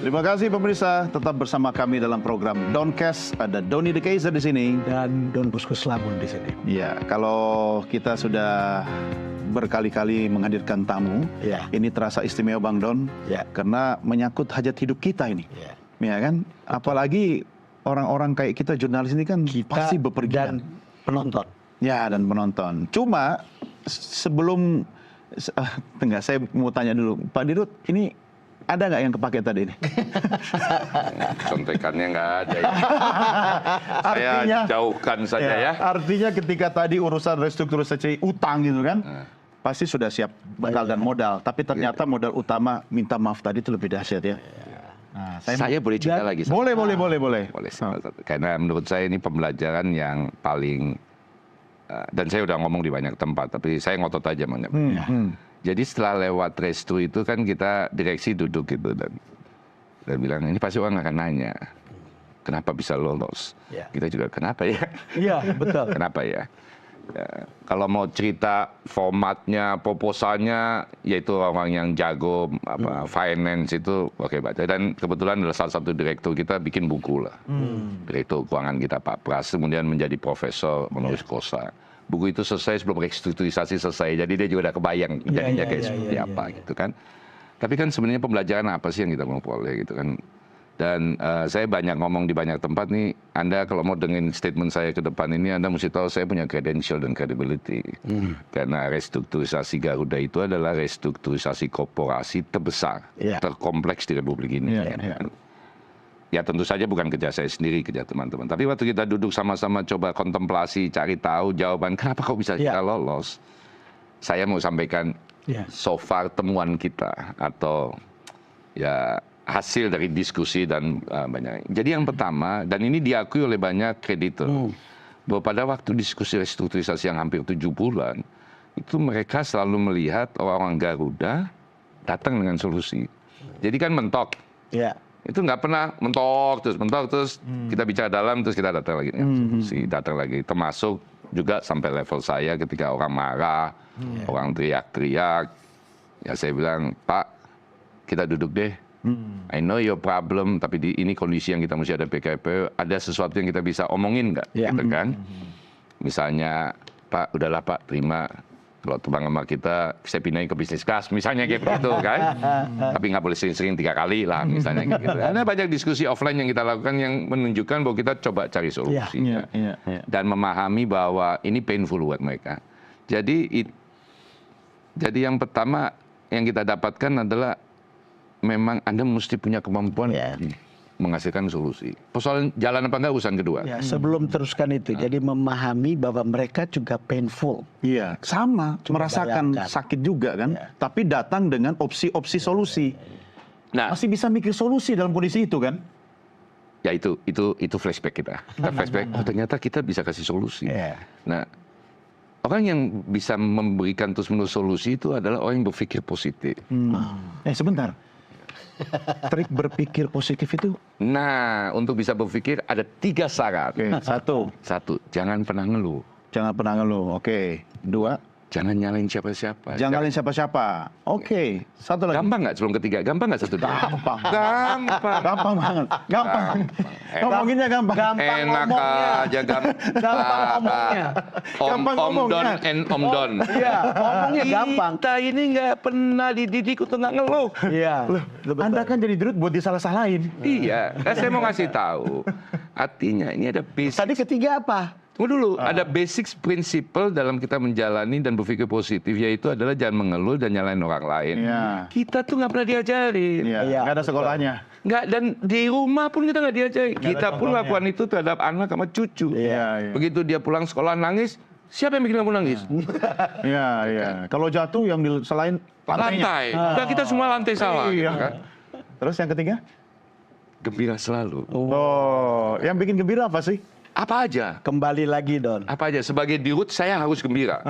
Speaker 1: Terima kasih pemirsa, tetap bersama kami dalam program Downcast. Ada Doni De Keizer di sini
Speaker 2: Dan Don Bosco Slamun di sini.
Speaker 1: Ya, kalau kita sudah berkali-kali menghadirkan tamu, ini terasa istimewa Bang Don, karena menyangkut hajat hidup kita ini, ya kan? Apalagi orang-orang kayak kita jurnalis ini kan pasti bepergian.
Speaker 2: Dan penonton.
Speaker 1: Ya, dan penonton. Cuma sebelum, saya mau tanya dulu, Pak Dirut, ini ada nggak yang kepake tadi ini?
Speaker 3: Contekannya nggak ada ya. Saya jauhkan saja ya.
Speaker 1: Artinya ketika tadi urusan restrukturisasi utang gitu kan, pasti sudah siap bekal dan modal. Tapi ternyata modal utama minta maaf tadi itu lebih dahsyat ya.
Speaker 3: Nah, saya boleh cerita lagi.
Speaker 1: Boleh.
Speaker 3: Karena menurut saya ini pembelajaran yang paling, dan saya udah ngomong di banyak tempat, tapi saya ngotot aja mau nyebutnya. Jadi setelah lewat restu itu kan kita direksi duduk gitu dan bilang ini pasti orang akan nanya kenapa bisa lolos. Kita juga kenapa ya?
Speaker 2: Iya, betul.
Speaker 3: Kenapa ya? Kalau mau cerita formatnya, proposalnya, yaitu orang yang jago finance itu oke baca. Dan kebetulan adalah salah satu direktur kita bikin buku lah. Direktur keuangan kita Pak Pras kemudian menjadi profesor menulis kosa. Buku itu selesai sebelum restrukturisasi selesai, jadi dia juga udah kebayang jadinya kayak seperti apa gitu kan. Tapi kan sebenarnya pembelajaran apa sih yang kita mau peroleh gitu kan. Dan saya banyak ngomong di banyak tempat nih, Anda kalau mau dengerin statement saya ke depan ini, Anda mesti tahu saya punya credential dan credibility. Karena restrukturisasi Garuda itu adalah restrukturisasi korporasi terbesar, terkompleks di Republik ini. Ya tentu saja bukan kerja saya sendiri, kerja teman-teman. Tapi waktu kita duduk sama-sama coba kontemplasi, cari tahu jawaban kenapa kok bisa kita lolos. Saya mau sampaikan so far temuan kita atau ya hasil dari diskusi dan banyak. Jadi yang pertama, dan ini diakui oleh banyak kreditor, bahwa pada waktu diskusi restrukturisasi yang hampir 7 bulan, itu mereka selalu melihat orang-orang Garuda datang dengan solusi. Jadi kan mentok. Itu nggak pernah mentok terus kita bicara dalam terus kita datang lagi datang lagi, termasuk juga sampai level saya ketika orang marah, orang teriak-teriak, ya saya bilang Pak kita duduk deh, I know your problem, tapi ini kondisi yang kita mesti ada PKP, ada sesuatu yang kita bisa omongin nggak, gitu kan? Misalnya Pak udahlah Pak terima. Kalau terbang sama kita, saya pindahin ke bisnis kelas, misalnya kayak begitu kan. Tapi nggak boleh sering-sering 3 kali lah, misalnya kayak gitu. Ada banyak diskusi offline yang kita lakukan yang menunjukkan bahwa kita coba cari solusi. Dan memahami bahwa ini painful buat mereka. Jadi yang pertama yang kita dapatkan adalah memang Anda mesti punya kemampuan menghasilkan solusi. Persoalan jalan apa enggak urusan kedua.
Speaker 2: Sebelum teruskan itu, jadi memahami bahwa mereka juga painful.
Speaker 1: Iya, sama, merasakan sakit juga kan. Tapi datang dengan opsi-opsi solusi. Nah, masih bisa mikir solusi dalam kondisi itu kan?
Speaker 3: Ya itu flashback kita. Kita flashback, oh ternyata kita bisa kasih solusi. Nah, orang yang bisa memberikan terus-menerus solusi itu adalah orang yang berpikir positif.
Speaker 1: Sebentar.
Speaker 2: trik berpikir positif itu?
Speaker 3: Nah, untuk bisa berpikir ada 3 syarat.
Speaker 1: Oke, satu,
Speaker 3: Jangan pernah ngeluh.
Speaker 1: jangan pernah ngeluh. Oke, dua,
Speaker 3: Jangan nyalain siapa-siapa.
Speaker 1: jangan nyalain siapa-siapa. Oke, satu lagi.
Speaker 3: Gampang nggak sebelum ketiga? Gampang nggak satu?
Speaker 1: Gampang.
Speaker 3: Gampang.
Speaker 1: Gampang banget. Gampang. Ngomonginnya gampang.
Speaker 3: Enak aja gampang.
Speaker 2: Gampang ngomongnya.
Speaker 1: Gampang
Speaker 3: Om Don
Speaker 1: ngomongnya.
Speaker 3: and Om Don.
Speaker 2: Iya, ngomongnya gampang.
Speaker 3: Kita ini nggak pernah dididik untuk nggak ngeluh.
Speaker 2: Iya.
Speaker 1: Anda kan jadi dirut buat disalah-salahin.
Speaker 3: Iya, saya mau ngasih tahu. Artinya ini ada basic.
Speaker 2: Tadi ketiga apa?
Speaker 3: Tunggu dulu, ada basic principle dalam kita menjalani dan berpikir positif, yaitu adalah jangan mengeluh dan nyalain orang lain.
Speaker 1: Iya.
Speaker 3: Kita tuh nggak pernah diajarin.
Speaker 1: Iya,
Speaker 2: Iya,
Speaker 1: nggak ada sekolahnya.
Speaker 3: Nggak, dan di rumah pun kita nggak diajarin. Kita pun
Speaker 1: contohnya.
Speaker 3: lakukan itu terhadap anak sama cucu.
Speaker 1: Iya, iya.
Speaker 3: Begitu dia pulang sekolah nangis, siapa yang bikin kamu nangis?
Speaker 1: Iya, iya. Kalau jatuh yang selain lantainya.
Speaker 3: Lantai. Udah kita semua lantai salah.
Speaker 1: Iya.
Speaker 3: gitu kan?
Speaker 1: Terus yang ketiga?
Speaker 3: Gembira selalu.
Speaker 1: Oh, yang bikin gembira apa sih?
Speaker 3: Apa aja?
Speaker 2: Kembali lagi, Don.
Speaker 3: Apa aja? Sebagai dirut saya harus gembira.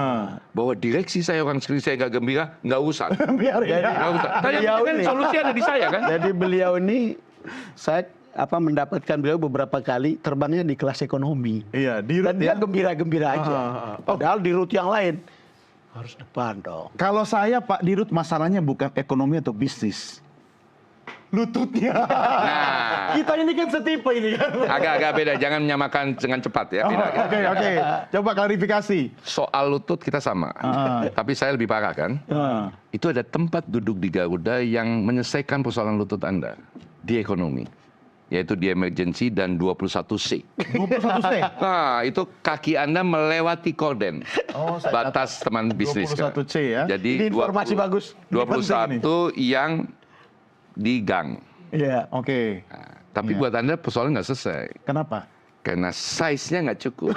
Speaker 3: Bahwa direksi saya orang sekali saya nggak gembira, nggak usah.
Speaker 1: Biarin ya.
Speaker 3: Nggak usah. Tanya
Speaker 2: Beliau
Speaker 3: kan
Speaker 2: ini.
Speaker 3: solusi ada di saya kan?
Speaker 2: Jadi beliau ini saya mendapatkan beliau beberapa kali terbangnya di kelas ekonomi.
Speaker 1: Iya, dirut
Speaker 2: Dan dia
Speaker 1: ya.
Speaker 2: gembira-gembira aja. Padahal di rute yang lain harus depan dong.
Speaker 1: Kalau saya Pak Dirut masalahnya bukan ekonomi atau bisnis. Lututnya.
Speaker 3: Nah,
Speaker 1: Kita ini kan setipe ini kan.
Speaker 3: agak-agak beda. Jangan menyamakan dengan cepat ya. Beda.
Speaker 1: Oke, oke. Coba klarifikasi.
Speaker 3: Soal lutut kita sama. Tapi saya lebih parah kan? Itu ada tempat duduk di Garuda yang menyelesaikan persoalan lutut Anda di ekonomi. Yaitu di emergency dan 21C.
Speaker 1: 21 C.
Speaker 3: Nah, itu kaki Anda melewati korden.
Speaker 1: Oh, saya
Speaker 3: Batas teman bisnis.
Speaker 1: 21C ya.
Speaker 3: Jadi
Speaker 2: Ini informasi bagus.
Speaker 3: 21 yang di gang.
Speaker 2: Iya.
Speaker 1: Oke.
Speaker 3: Nah, tapi buat Anda persoalan nggak selesai.
Speaker 1: Kenapa?
Speaker 3: Karena size-nya nggak cukup.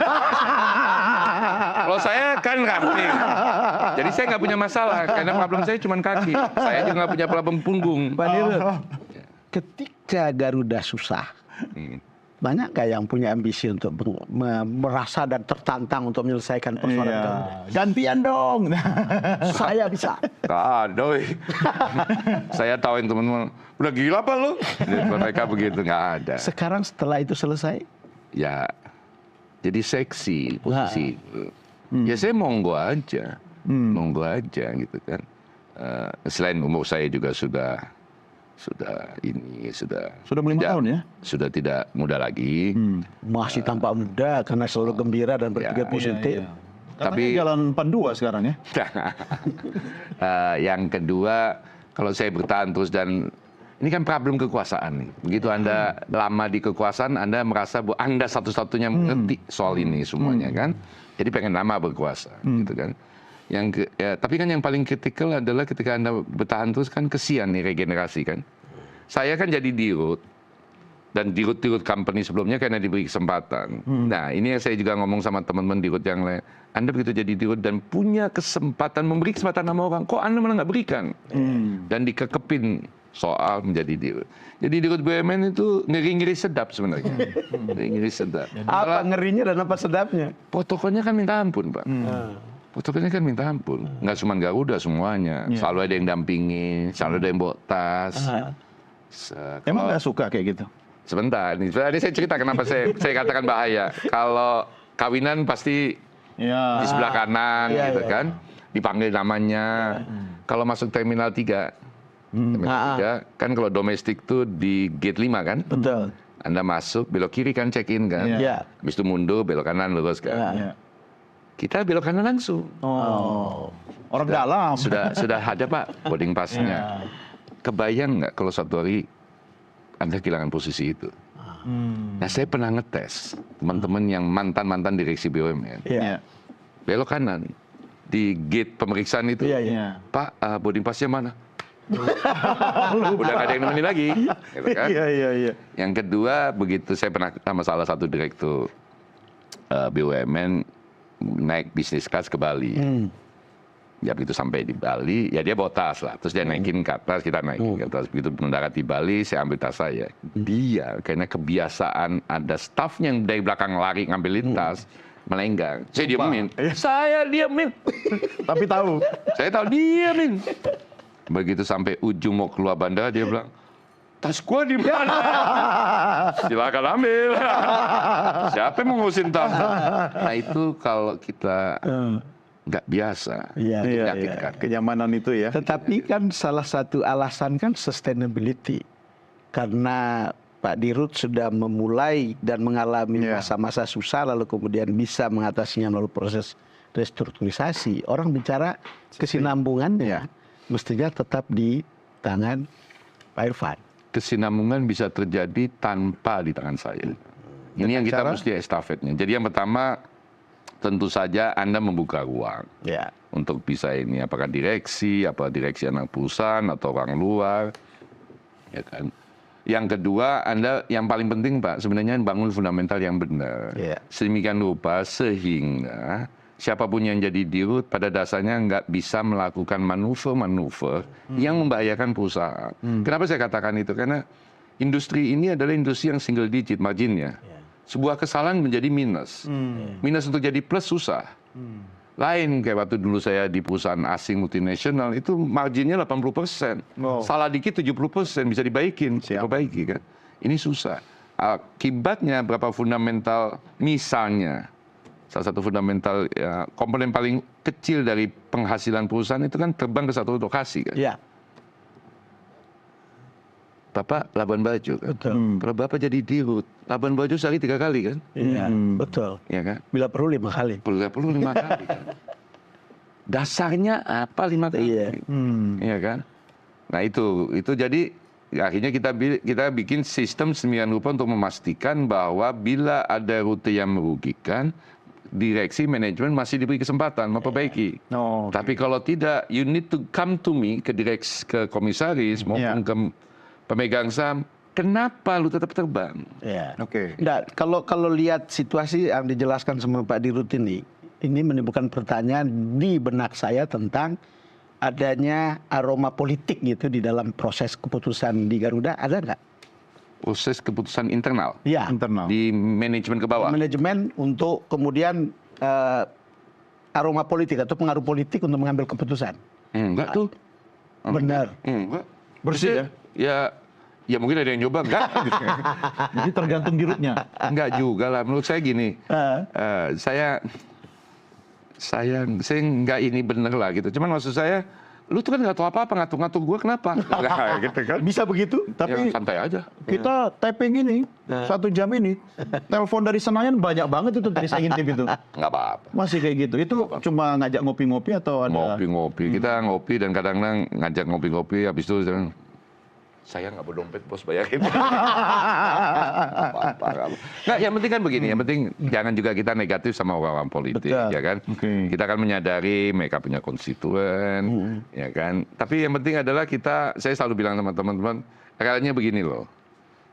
Speaker 3: Kalau saya kan ramping. Jadi saya nggak punya masalah. Karena problem saya cuma kaki. Saya juga nggak punya problem punggung.
Speaker 2: Pak Dirut, ketika Garuda susah, banyak nggak yang punya ambisi untuk merasa dan tertantang untuk menyelesaikan persoalan
Speaker 1: Iya.
Speaker 2: Garuda?
Speaker 1: Gantian dong.
Speaker 2: Saya bisa.
Speaker 3: Aduh, saya tahuin teman-teman, udah gila apa lu? Mereka begitu, nggak ada.
Speaker 2: Sekarang setelah itu selesai,
Speaker 3: Ya, jadi seksi posisi. Ya saya monggo aja gitu kan. Selain umur saya juga sudah
Speaker 1: berlima tahun ya?
Speaker 3: Sudah tidak muda lagi.
Speaker 2: masih tampak muda karena selalu gembira dan berpikir positif.
Speaker 1: Tapi jalan 42 sekarang ya.
Speaker 3: Yang kedua, kalau saya bertahan terus dan ini kan problem kekuasaan nih. Begitu Anda lama di kekuasaan, Anda merasa bahwa Anda satu-satunya mengerti soal ini semuanya kan. Jadi pengen lama berkuasa, gitu kan. Tapi kan yang paling kritikal adalah ketika Anda bertahan terus kan kesian nih regenerasi kan. Saya kan jadi dirut. Dan dirut-dirut company sebelumnya karena diberi kesempatan. Nah ini yang saya juga ngomong sama teman-teman dirut yang lain. Anda begitu jadi dirut dan punya kesempatan memberi kesempatan sama orang, kok Anda malah nggak berikan? Dan dikekepin soal menjadi dirut. Jadi dirut BUMN itu ngeri-ngeri sedap sebenarnya. Ngeri-ngeri sedap.
Speaker 2: Apa ngerinya dan apa sedapnya?
Speaker 3: Protokolnya kan minta ampun, Pak. Protokolnya kan minta ampun. Nggak cuma Garuda semuanya. Selalu ada yang dampingin, selalu ada yang bawa tas.
Speaker 1: Emang nggak suka kayak gitu?
Speaker 3: Sebentar, ini saya cerita kenapa saya katakan bahaya. Kalau kawinan pasti
Speaker 1: Ya.
Speaker 3: di sebelah kanan gitu kan, dipanggil namanya. Kalau masuk terminal 3, kan kalau domestik tuh di gate 5 kan.
Speaker 2: Betul.
Speaker 3: Anda masuk, belok kiri kan check in kan.
Speaker 2: Iya.
Speaker 3: Habis itu mundur, belok kanan lurus kan.
Speaker 1: Ya.
Speaker 3: Kita belok kanan langsung.
Speaker 1: Oh. Orang dalam.
Speaker 3: Sudah ada Pak boarding pass-nya. Kebayang nggak kalau satu hari Anda kehilangan posisi itu? Nah saya pernah ngetes teman-teman yang mantan direksi BUMN.
Speaker 2: Iya.
Speaker 3: Belok kanan di gate pemeriksaan itu.
Speaker 2: Iya.
Speaker 3: Pak, boarding pass-nya mana? Udah nggak ada yang nemenin lagi, gitu kan?
Speaker 1: Iya.
Speaker 3: Yang kedua, begitu saya pernah sama salah satu direktur BUMN naik bisnis kelas ke Bali. Ya begitu sampai di Bali, ya dia bawa tas lah. Terus dia naikin ke atas, kita naikin ke atas. Begitu mendarat di Bali, saya ambil tas saya. Dia, karena kebiasaan ada staff yang dari belakang lari ngambilin tas, melenggang. Saya diemin. Saya diemin.
Speaker 1: Tapi tahu.
Speaker 3: Saya tahu diemin. Begitu sampai ujung mau keluar bandara, dia bilang, tas gua di mana? Silakan ambil. Siapa yang mau ngurusin tas? Nah itu kalau kita nggak biasa, menyakitkan.
Speaker 1: Kenyamanan itu ya.
Speaker 2: Tetapi kan salah satu alasan kan sustainability. Karena Pak Dirut sudah memulai dan mengalami masa-masa susah, lalu kemudian bisa mengatasinya melalui proses restrukturisasi. Orang bicara kesinambungannya, mestinya tetap di tangan Pak Irfan.
Speaker 3: Kesinambungan bisa terjadi tanpa di tangan saya. Ini yang kita mesti estafetnya. Jadi yang pertama, tentu saja Anda membuka ruang untuk bisa ini, apakah direksi anak perusahaan atau orang luar, ya kan. Yang kedua, Anda yang paling penting Pak, sebenarnya bangun fundamental yang benar. Sedemikian rupa sehingga siapapun yang jadi dirut pada dasarnya nggak bisa melakukan manuver-manuver yang membahayakan perusahaan. Kenapa saya katakan itu? Karena industri ini adalah industri yang single digit marginnya. Sebuah kesalahan menjadi minus. Minus untuk jadi plus susah. Lain kayak waktu dulu saya di perusahaan asing multinasional, itu marginnya 80%. Salah dikit 70% bisa dibaikin, diperbaiki kan. Ini susah. Akibatnya berapa fundamental, misalnya salah satu fundamental komponen paling kecil dari penghasilan perusahaan itu kan terbang ke satu lokasi kan. Bapak Labuan Bajo kan. Kalau Bapak jadi dirut, Labuan Bajo sehari 3 kali kan.
Speaker 2: Betul.
Speaker 3: Ya kan.
Speaker 2: Bila perlu 5 kali.
Speaker 3: Bila perlu 5 kali kan. Dasarnya apa 5 kali? Iya kan. Nah itu jadi akhirnya kita bikin sistem sedemikian rupa untuk memastikan bahwa bila ada rute yang merugikan, direksi manajemen masih diberi kesempatan memperbaiki. Tapi kalau tidak, you need to come to me, ke komisaris maupun ke pemegang saham, kenapa lu tetap terbang?
Speaker 2: Nah, kalau lihat situasi yang dijelaskan sama Pak Dirut ini menimbulkan pertanyaan di benak saya tentang adanya aroma politik gitu di dalam proses keputusan di Garuda, ada nggak?
Speaker 3: Proses keputusan internal?
Speaker 1: Internal.
Speaker 3: Di manajemen ke bawah?
Speaker 2: Manajemen untuk kemudian aroma politik atau pengaruh politik untuk mengambil keputusan?
Speaker 3: Enggak tuh.
Speaker 2: Benar.
Speaker 3: Enggak.
Speaker 1: Bersih ya?
Speaker 3: Ya mungkin ada yang nyoba, enggak.
Speaker 1: Jadi tergantung dirutnya.
Speaker 3: Enggak juga lah, menurut saya gini. Saya nggak ini bener lah gitu. Cuman maksud saya, lu tuh kan nggak tahu apa-apa, ngatur-ngatur gue kenapa? Nah, gitu kan.
Speaker 1: Bisa begitu, tapi
Speaker 3: ya, santai aja.
Speaker 1: Kita tapping ini 1 jam ini, telepon dari Senayan banyak banget itu tadi saya ngintip itu.
Speaker 3: Nggak apa-apa.
Speaker 1: Masih kayak gitu. Itu cuma ngajak ngopi-ngopi atau ada?
Speaker 3: Ngopi-ngopi. Kita ngopi dan kadang-kadang ngajak ngopi-ngopi. Habis itu saya nggak berdompet bos, bayarin. Apa-apa. Nggak, yang penting kan begini. Yang penting jangan juga kita negatif sama orang-orang politik, ya kan? Kita kan menyadari mereka punya konstituen, ya kan? Tapi yang penting adalah saya selalu bilang sama teman-teman, caranya begini loh.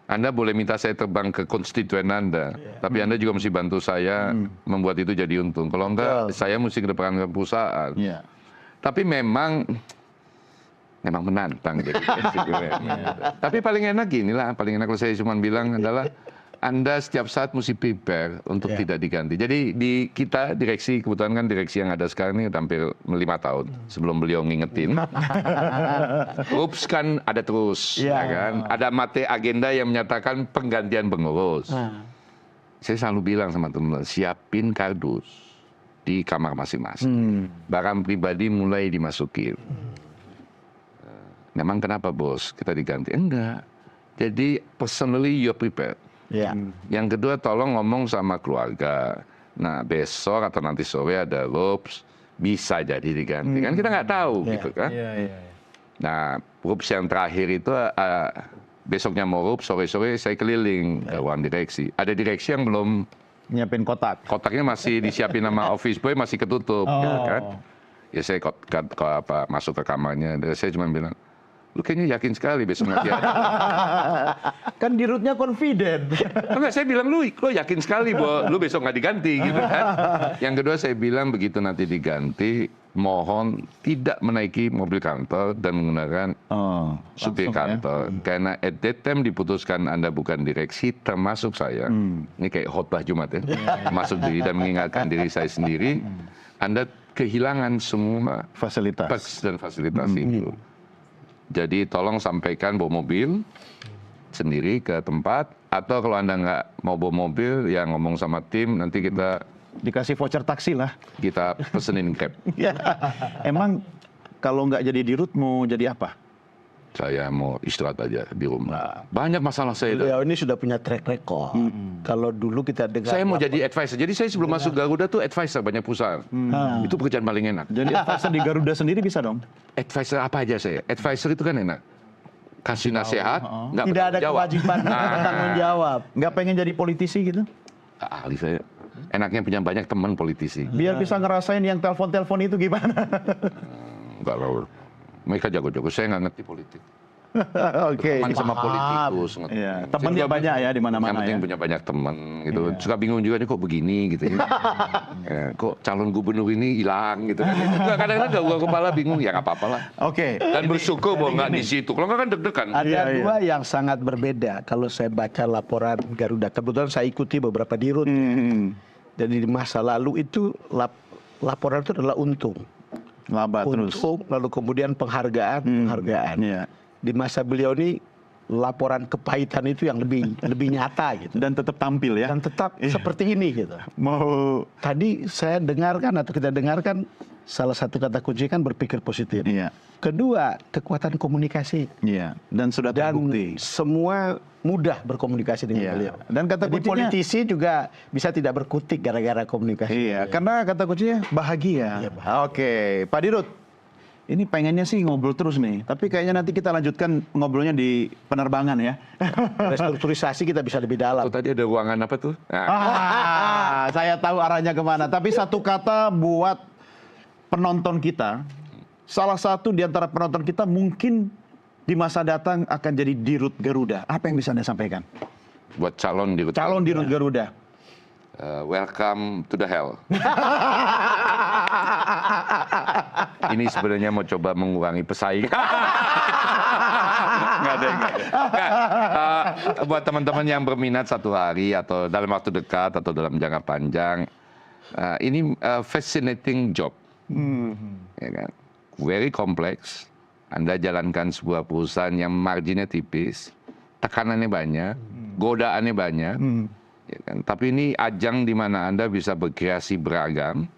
Speaker 3: Anda boleh minta saya terbang ke konstituen Anda, tapi Anda juga mesti bantu saya membuat itu jadi untung. Kalau enggak, saya mesti ke depan perusahaan. Tapi memang menantang jadi Tapi paling enak gini lah, paling enak kalau saya cuma bilang adalah Anda setiap saat mesti prepare untuk tidak diganti. Jadi di kita direksi, kebetulan kan direksi yang ada sekarang ini hampir 5 tahun sebelum beliau ngingetin. Ups kan ada terus, ya kan? Ada mate agenda yang menyatakan penggantian pengurus. Saya selalu bilang sama teman-teman, siapin kardus di kamar masing-masing. Barang pribadi mulai dimasukin. Memang kenapa bos kita diganti? Enggak. Jadi personally you're prepared. Yang kedua tolong ngomong sama keluarga. Nah besok atau nanti sore ada RUPS, bisa jadi diganti. Kan kita nggak tahu gitu kan. Nah RUPS yang terakhir itu besoknya mau RUPS, sore-sore saya keliling ke ruang direksi. Ada direksi yang belum
Speaker 1: nyiapin kotak.
Speaker 3: Kotaknya masih disiapin sama office boy, masih ketutup. Ya kan? Ya saya masuk ke kamarnya, dan saya cuma bilang, lu kayaknya yakin sekali besok nanti ada.
Speaker 1: Kan dirutnya confident.
Speaker 3: Enggak, saya bilang lu yakin sekali bahwa lu besok nggak diganti gitu kan. Yang kedua saya bilang begitu nanti diganti, mohon tidak menaiki mobil kantor dan menggunakan supir kantor. Karena at that time diputuskan Anda bukan direksi, termasuk saya. Ini kayak khotbah Jumat ya. Masuk diri dan mengingatkan diri saya sendiri. Anda kehilangan semua
Speaker 1: fasilitas
Speaker 3: dan fasilitas itu. Jadi tolong sampaikan bawa mobil sendiri ke tempat, atau kalau Anda nggak mau bawa mobil, ya ngomong sama tim, nanti kita
Speaker 1: Dikasih voucher taksi lah.
Speaker 3: kita pesenin cab.
Speaker 1: Ya. Emang kalau nggak jadi dirut mau jadi apa?
Speaker 3: Saya mau istirahat aja di rumah. Banyak masalah saya.
Speaker 2: Beliau ini sudah punya track record. Kalau dulu kita dengar
Speaker 3: Saya mau jadi advisor. Jadi saya sebelum masuk Garuda tuh advisor banyak perusahaan. Itu pekerjaan paling enak.
Speaker 1: Jadi advisor di Garuda sendiri bisa dong?
Speaker 3: Advisor apa aja saya? Advisor itu kan enak. Kasih nasihat, nggak
Speaker 2: tidak ada
Speaker 3: bertanggung jawab.
Speaker 2: kewajiban bertanggung jawab.
Speaker 1: Nggak pengen jadi politisi gitu?
Speaker 3: Ahli saya. Enaknya punya banyak teman politisi.
Speaker 1: Biar bisa ngerasain yang telepon-telepon itu gimana?
Speaker 3: Enggak lah. Mereka jago-jago. Saya nggak ngerti politik.
Speaker 1: Oke.
Speaker 3: Teman sama politikus.
Speaker 1: Iya, temennya banyak ya di mana-mana
Speaker 3: Yang penting
Speaker 1: ya.
Speaker 3: punya banyak teman gitu. Suka bingung juga nih kok begini gitu ya. Ya, kok calon gubernur ini hilang gitu. Kadang-kadang gak kepala bingung, ya nggak apa-apa lah.
Speaker 1: Oke.
Speaker 3: Dan bersyukur bahwa nggak di situ. Kalau nggak kan deg-degan.
Speaker 2: Ada dua yang sangat berbeda kalau saya baca laporan Garuda. Kebetulan saya ikuti beberapa dirut. Jadi di masa lalu itu laporan itu adalah untung.
Speaker 1: Laba terus.
Speaker 2: Untung, lalu kemudian penghargaan.
Speaker 1: Iya.
Speaker 2: Di masa beliau ini laporan kepahitan itu yang lebih nyata gitu.
Speaker 1: Dan tetap tampil ya.
Speaker 2: Dan tetap seperti ini gitu.
Speaker 1: Mau
Speaker 2: Tadi saya dengarkan atau kita dengarkan salah satu kata kunci kan berpikir positif.
Speaker 1: Iya.
Speaker 2: Kedua, kekuatan komunikasi.
Speaker 1: Iya. Dan sudah
Speaker 2: Dan
Speaker 1: terbukti.
Speaker 2: semua mudah berkomunikasi dengan
Speaker 1: Iya.
Speaker 2: beliau.
Speaker 1: Dan kata
Speaker 2: Jadi
Speaker 1: kuncinya
Speaker 2: politisi juga bisa tidak berkutik gara-gara komunikasi.
Speaker 1: Iya, karena kata kuncinya bahagia.
Speaker 2: Iya, bahagia.
Speaker 1: Oke, Pak Dirut. Ini pengennya sih ngobrol terus nih, tapi kayaknya nanti kita lanjutkan ngobrolnya di penerbangan ya.
Speaker 2: Restrukturisasi kita bisa lebih dalam.
Speaker 3: Tuh, tadi ada ruangan apa tuh? Nah,
Speaker 1: Saya tahu arahnya kemana. Tapi satu kata buat penonton kita, salah satu di antara penonton kita mungkin di masa datang akan jadi Dirut Garuda. Apa yang bisa Anda sampaikan?
Speaker 3: buat calon di
Speaker 1: Calon Dirut Garuda.
Speaker 3: welcome to the hell. Ini sebenarnya mau coba mengurangi pesaing. Nggak ada. Buat teman-teman yang berminat satu hari atau dalam waktu dekat atau dalam jangka panjang, ini fascinating job, ya kan? Very complex. Anda jalankan sebuah perusahaan yang marginnya tipis, tekanannya banyak, godaannya banyak. Ya kan? Tapi ini ajang di mana Anda bisa berkreasi beragam.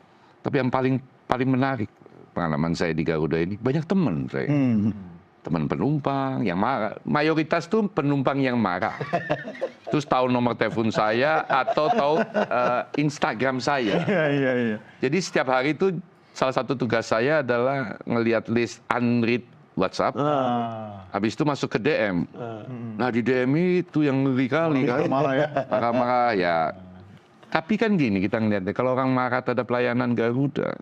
Speaker 3: Tapi yang paling menarik pengalaman saya di Garuda ini, banyak teman saya. Teman penumpang yang marah. Mayoritas tuh penumpang yang marah. Terus tahu nomor telepon saya atau tahu Instagram saya.
Speaker 1: Iya.
Speaker 3: Jadi setiap hari itu salah satu tugas saya adalah ngelihat list unread WhatsApp. Habis itu masuk ke DM. Nah di DM itu yang ngeri kali kan. Marah-marah ya. Tapi kan gini kita ngeliatnya, kalau orang marah terhadap pelayanan Garuda,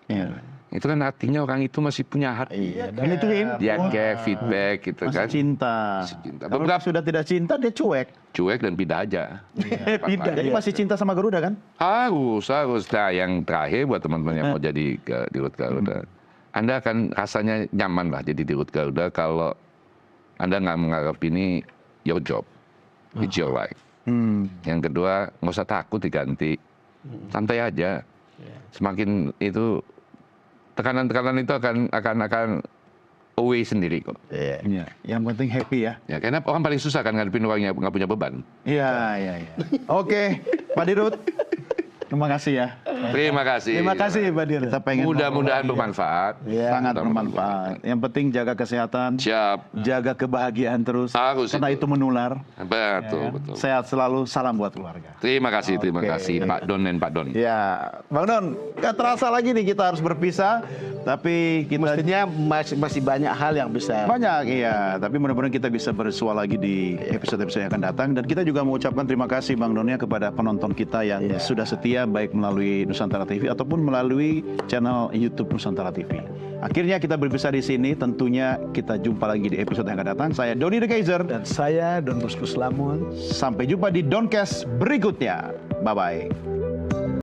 Speaker 3: itu kan artinya orang itu masih punya hati.
Speaker 2: Dan itu
Speaker 3: Dia care, feedback gitu
Speaker 1: Masih
Speaker 3: kan.
Speaker 1: cinta.
Speaker 3: Cinta.
Speaker 1: Kalau sudah tidak cinta, dia cuek.
Speaker 3: Cuek dan pindah aja.
Speaker 1: Pindah. Jadi masih cinta sama Garuda kan?
Speaker 3: Harus. Nah yang terakhir buat teman-teman yang mau jadi Dirut Garuda. Anda akan rasanya nyaman lah jadi Dirut Garuda kalau Anda nggak menganggap ini your job, it's your life. Yang kedua, nggak usah takut diganti, santai aja. Semakin itu tekanan-tekanan itu akan away sendiri kok.
Speaker 1: Iya. Yang penting happy ya.
Speaker 3: Ya, karena orang paling susah kan ngadepin orang yang nggak punya beban.
Speaker 1: Iya. Oke, Pak Dirut. Terima kasih ya.
Speaker 3: Terima kasih.
Speaker 2: Terima kasih Pak Dirut.
Speaker 1: Kita pengen
Speaker 3: Mudah-mudahan bermanfaat.
Speaker 1: sangat bermanfaat. Yang penting jaga kesehatan,
Speaker 3: Siap.
Speaker 1: jaga kebahagiaan terus.
Speaker 3: Harus
Speaker 1: karena itu menular.
Speaker 3: Betul, betul.
Speaker 1: Sehat selalu, salam buat keluarga.
Speaker 3: Terima kasih Pak Don dan Pak Don.
Speaker 1: Ya, Bang Don, gak terasa lagi nih kita harus berpisah, tapi kita
Speaker 2: Mestinya masih banyak hal yang bisa.
Speaker 1: banyak, iya. Tapi mudah-mudahan kita bisa bersua lagi di episode-episode yang akan datang. Dan kita juga mengucapkan terima kasih Bang Donnya kepada penonton kita yang sudah setia, baik melalui Nusantara TV ataupun melalui channel YouTube Nusantara TV. Akhirnya kita berpisah di sini. Tentunya kita jumpa lagi di episode yang akan datang. Saya Doni The Kaiser.
Speaker 2: Dan saya Don Bosco Slamun.
Speaker 1: Sampai jumpa di Doncast berikutnya. Bye-bye.